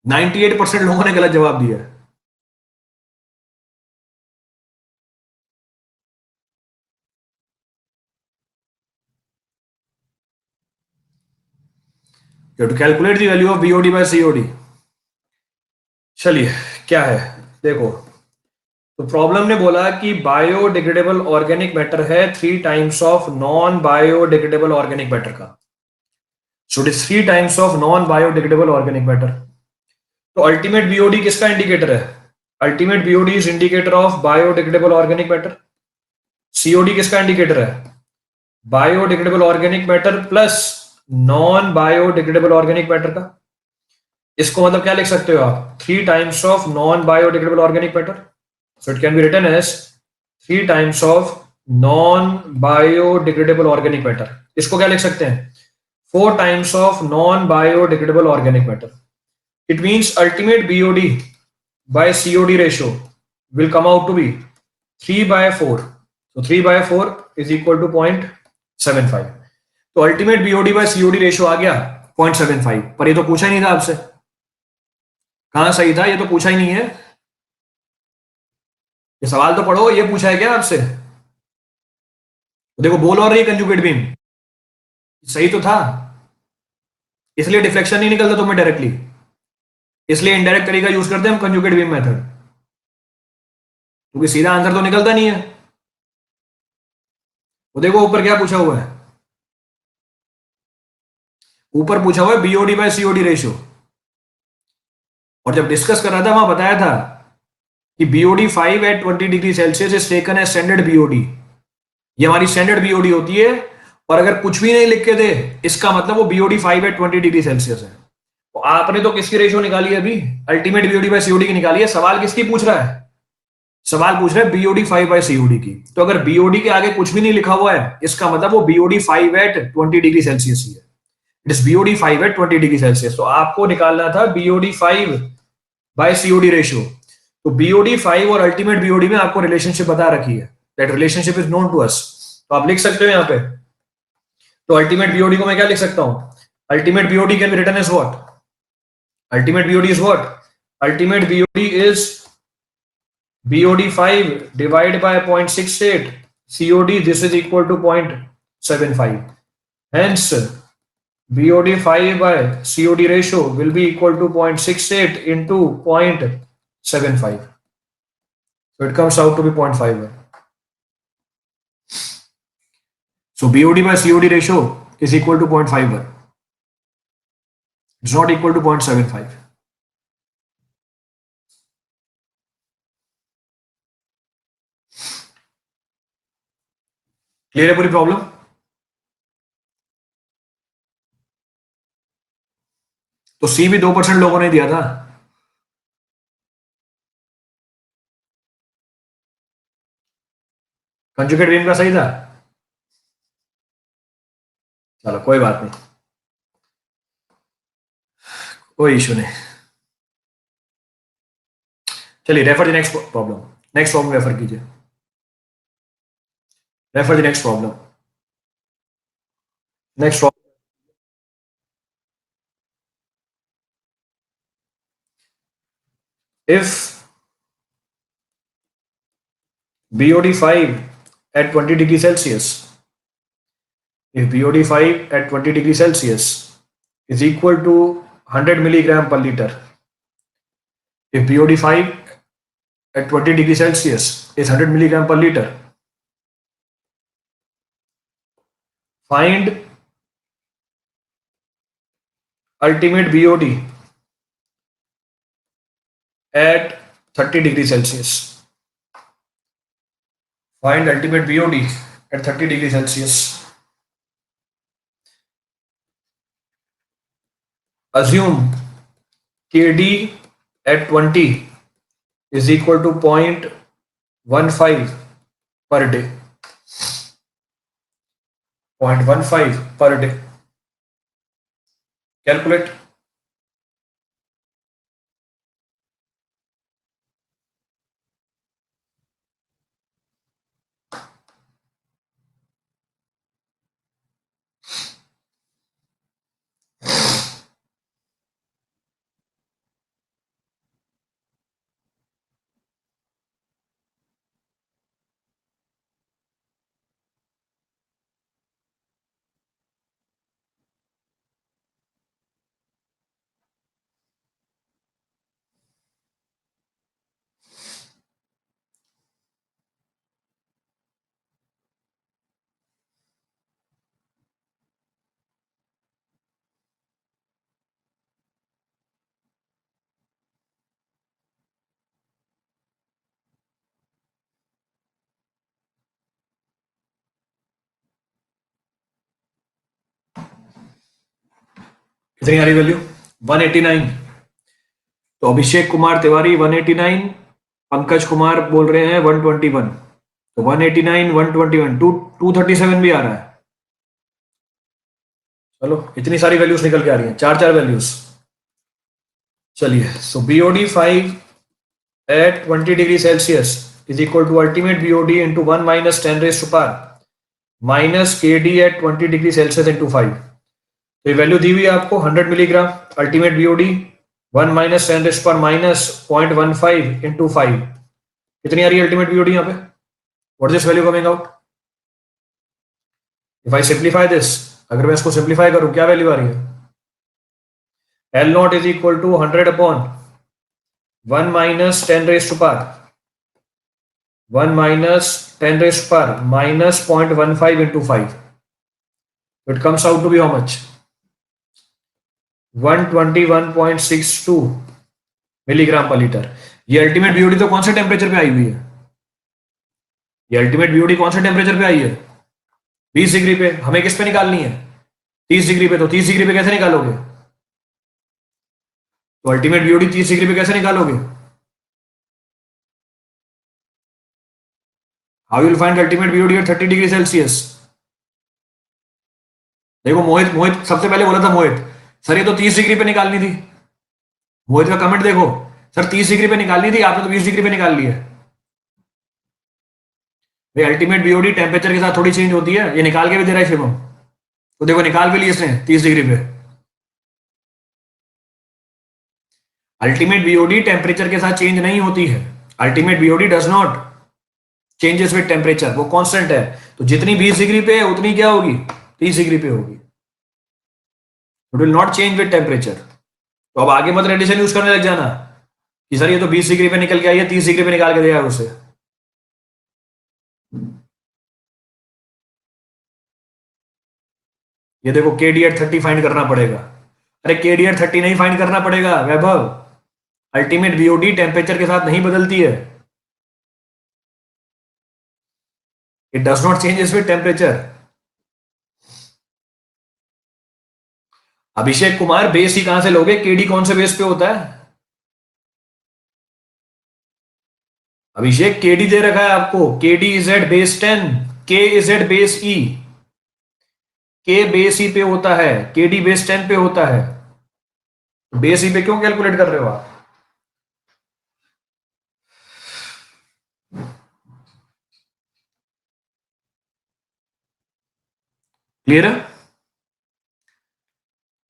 98% लोगों ने गलत जवाब दिया है. To calculate the value of BOD by COD. चलिए क्या है देखो. तो प्रॉब्लम ने बोला कि बायोडिग्रेडेबल ऑर्गेनिक मैटर है 3 times of non biodegradable organic matter का. So it is 3 times of non biodegradable organic matter. तो अल्टीमेट बीओडी किसका इंडिकेटर है? Ultimate BOD is indicator of biodegradable organic matter. COD किसका इंडिकेटर है? Biodegradable organic matter plus non biodegradable organic matter का. इसको मतलब क्या लिख सकते हो आप? 3 times of non biodegradable organic matter. So it can be written as 3 times of non biodegradable organic matter. इसको क्या लिख सकते हैं? 4 times of non biodegradable organic matter. It means ultimate BOD by COD ratio will come out to be 3 by 4. So 3 by 4 is equal to 0.75. तो ultimate BOD by COD ratio आ गया 0.75. पर ये तो पूछा ही नहीं था आपसे. कहां सही था? ये तो पूछा ही नहीं है. ये सवाल तो पढ़ो. ये पूछा है क्या आपसे? देखो बोल और रही कंजुगेट बीम. सही तो था. इसलिए डिफ्लेक्शन नहीं निकलता तुम्हें डायरेक्टली. इसलिए इनडायरेक्ट तरीका यूज करते हैं हम कंजुगेट बीम मेथड. क्योंकि सीधा आंसर तो निकलता नहीं है. वो देखो ऊपर क्या पूछा हुआ है. ऊपर पूछा हुआ है बीओडी बाय सीओडी रेशियो. और जब डिस्कस कर रहा था वहां बताया था कि BOD 5 at 20 degree Celsius is taken as standard BOD. ये हमारी स्टैंडर्ड बीओडी होती है. और अगर कुछ भी नहीं लिख के दे इसका मतलब वो बीओडी 5 एट 20 डिग्री सेल्सियस है. तो आपने तो किसकी रेशियो निकाली है अभी? अल्टीमेट बीओडी बाय सीओडी की निकाली है. सवाल किसकी पूछ रहा है? सवाल पूछ रहा है बीओडी 5 बाय सीओडी की. तो अगर बीओडी के आगे कुछ भी नहीं लिखा हुआ है इसका मतलब वो बीओडी 5 एट 20 डिग्री सेल्सियस ही है. It is BOD 5 at 20 degree Celsius. तो आपको निकालना था बीओडी 5 बाय सीओडी रेशियो. तो बीओडी 5 और अल्टीमेट बीओडी में आपको रिलेशनशिप बता रखी है. That relationship is known to us. तो आप लिख सकते हो यहां पे. तो अल्टीमेट बीओडी को मैं क्या लिख सकता हूं? Ultimate BOD can be written as what? Ultimate BOD is what? Ultimate BOD is BOD 5 divided by 0.68 COD. This is equal to 0.75. Hence, BOD 5 by COD ratio will be equal to 0.68 into 0.75. So it comes out to be 0.5. So BOD by COD ratio is equal to 0.51. It's not equal to 0.75. Clear है पूरी प्रॉब्लम? तो सी भी 2% लोगों ने दिया था। कंजुगेट बीम का सही था। चलो कोई बात नहीं, कोई इशू नहीं। चलिए refer the next problem. Next problem refer कीजिए। Refer the next problem. Next problem. If BOD5 at 20 degrees Celsius, if BOD5 at 20 degrees Celsius is equal to 100 milligram per liter, if BOD5 at 20 degrees Celsius is 100 milligram per liter, find ultimate BOD at 30 degrees Celsius. Find ultimate BOD at 30 degrees Celsius. Assume KD at 20 is equal to 0.15 per day. 0.15 per day. Calculate. कितनी आ रही वैल्यू? 189। तो अभिषेक कुमार तिवारी 189, पंकज कुमार बोल रहे हैं 121। तो 189, 121, 237 भी आ रहा है। चलो इतनी सारी वैल्यूज निकल के आ रही हैं, चार चार वैल्यूज। चलिए, सो BOD5 at 20 degree Celsius is equal to ultimate BOD into 1 minus 10 raised to power minus KD at 20 degree Celsius into 5। तो ये वैल्यू दी हुई है आपको 100 milligram. Ultimate BOD 1 minus 10 raised to power minus 0.15 into 5। कितनी आ रही है अल्टीमेट BOD यहाँ पे? What is this value coming out? If I simplify this, अगर मैं इसको सिंप्लीफाई करूं, क्या वैल्यू आ रही है? L not is equal to 100 upon 1 minus 10 raised to power 1 minus 10 raised to power minus 0.15 into 5. It comes out to be how much? 121.62 milligram per litre. ये अल्टीमेट BOD तो कौन से टेम्परेचर पे आई हुई है? ये अल्टीमेट BOD कौन से टेम्परेचर पे आई है? 20 डिग्री पे। हमें किस पे निकालनी है? 30 डिग्री पे। तो 30 डिग्री पे कैसे निकालोगे? तो अल्टीमेट BOD 30 डिग्री पे कैसे निकालोगे? How will find ultimate BOD at 30 degree Celsius? देखो मोहित मोहित सबसे पहले बोला था मोहित, सर ये तो 30 डिग्री पे निकालनी थी। मोहित का कमेंट देखो, सर 30 डिग्री पे निकालनी थी, आपने तो 20 डिग्री पे निकाल ली है। भाई अल्टीमेट BOD टेम्परेचर के साथ थोड़ी चेंज होती है, ये निकाल के भी दे रहा है शिवम। तो देखो निकाल भी ली इसने 30 डिग्री पे। अल्टीमेट BOD टेम्परेचर के साथ चेंज नहीं होती है। Ultimate BOD does not changes with temperature, वो कांस्टेंट है। तो जितनी 20 डिग्री पे है उतनी क्या होगी? 30 डिग्री पे होगी। It will not change with temperature. तो अब आगे मत एडिशन यूज करने लग जाना कि सर ये तो 20 डिग्री पे निकल के आई है, 30 डिग्री पे निकाल के दिया है उसे। ये देखो KD एट 30 फाइंड करना पड़ेगा। अरे KD एट 30 नहीं फाइंड करना पड़ेगा वैभव, अल्टीमेट BOD टेम्परेचर के साथ नहीं बदलती है। It does not changes with temperature. Abhishek Kumar, base ही कहां से लोगे? केडी कौन से बेस पे होता है? अभिषेक केडी दे रखा है आपको, केडी इजेड बेस 10, के इजेड बेस ई, के बेस ई पे होता है, केडी बेस 10 पे होता है। बेस ई पे क्यों कैलकुलेट कर रहे हो आप? क्लियर है?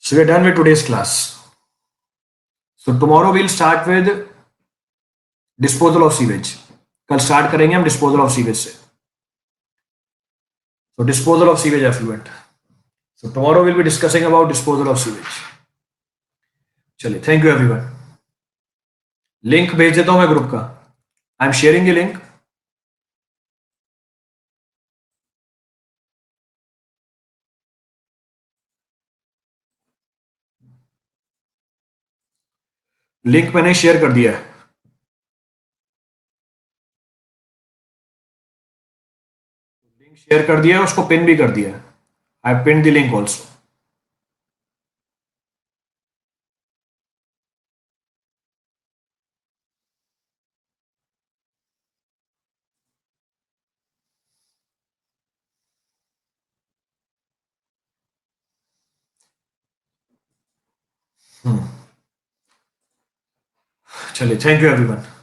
So we're done with today's class. So tomorrow we'll start with disposal of sewage. कल स्टार्ट करेंगे हम डिस्पोजल ऑफ सीवेज से। So disposal of sewage effluent. So tomorrow we'll be discussing about disposal of sewage. चलिए, थैंक यू एवरीवन। लिंक भेज देता हूं मैं ग्रुप का। I am sharing the link. Link मैंने शेयर कर दिया है। लिंक शेयर कर दिया है, उसको पिन भी कर दिया है। आई पिन द लिंक ऑल्सो। चलिए, थैंक यू एवरीवन।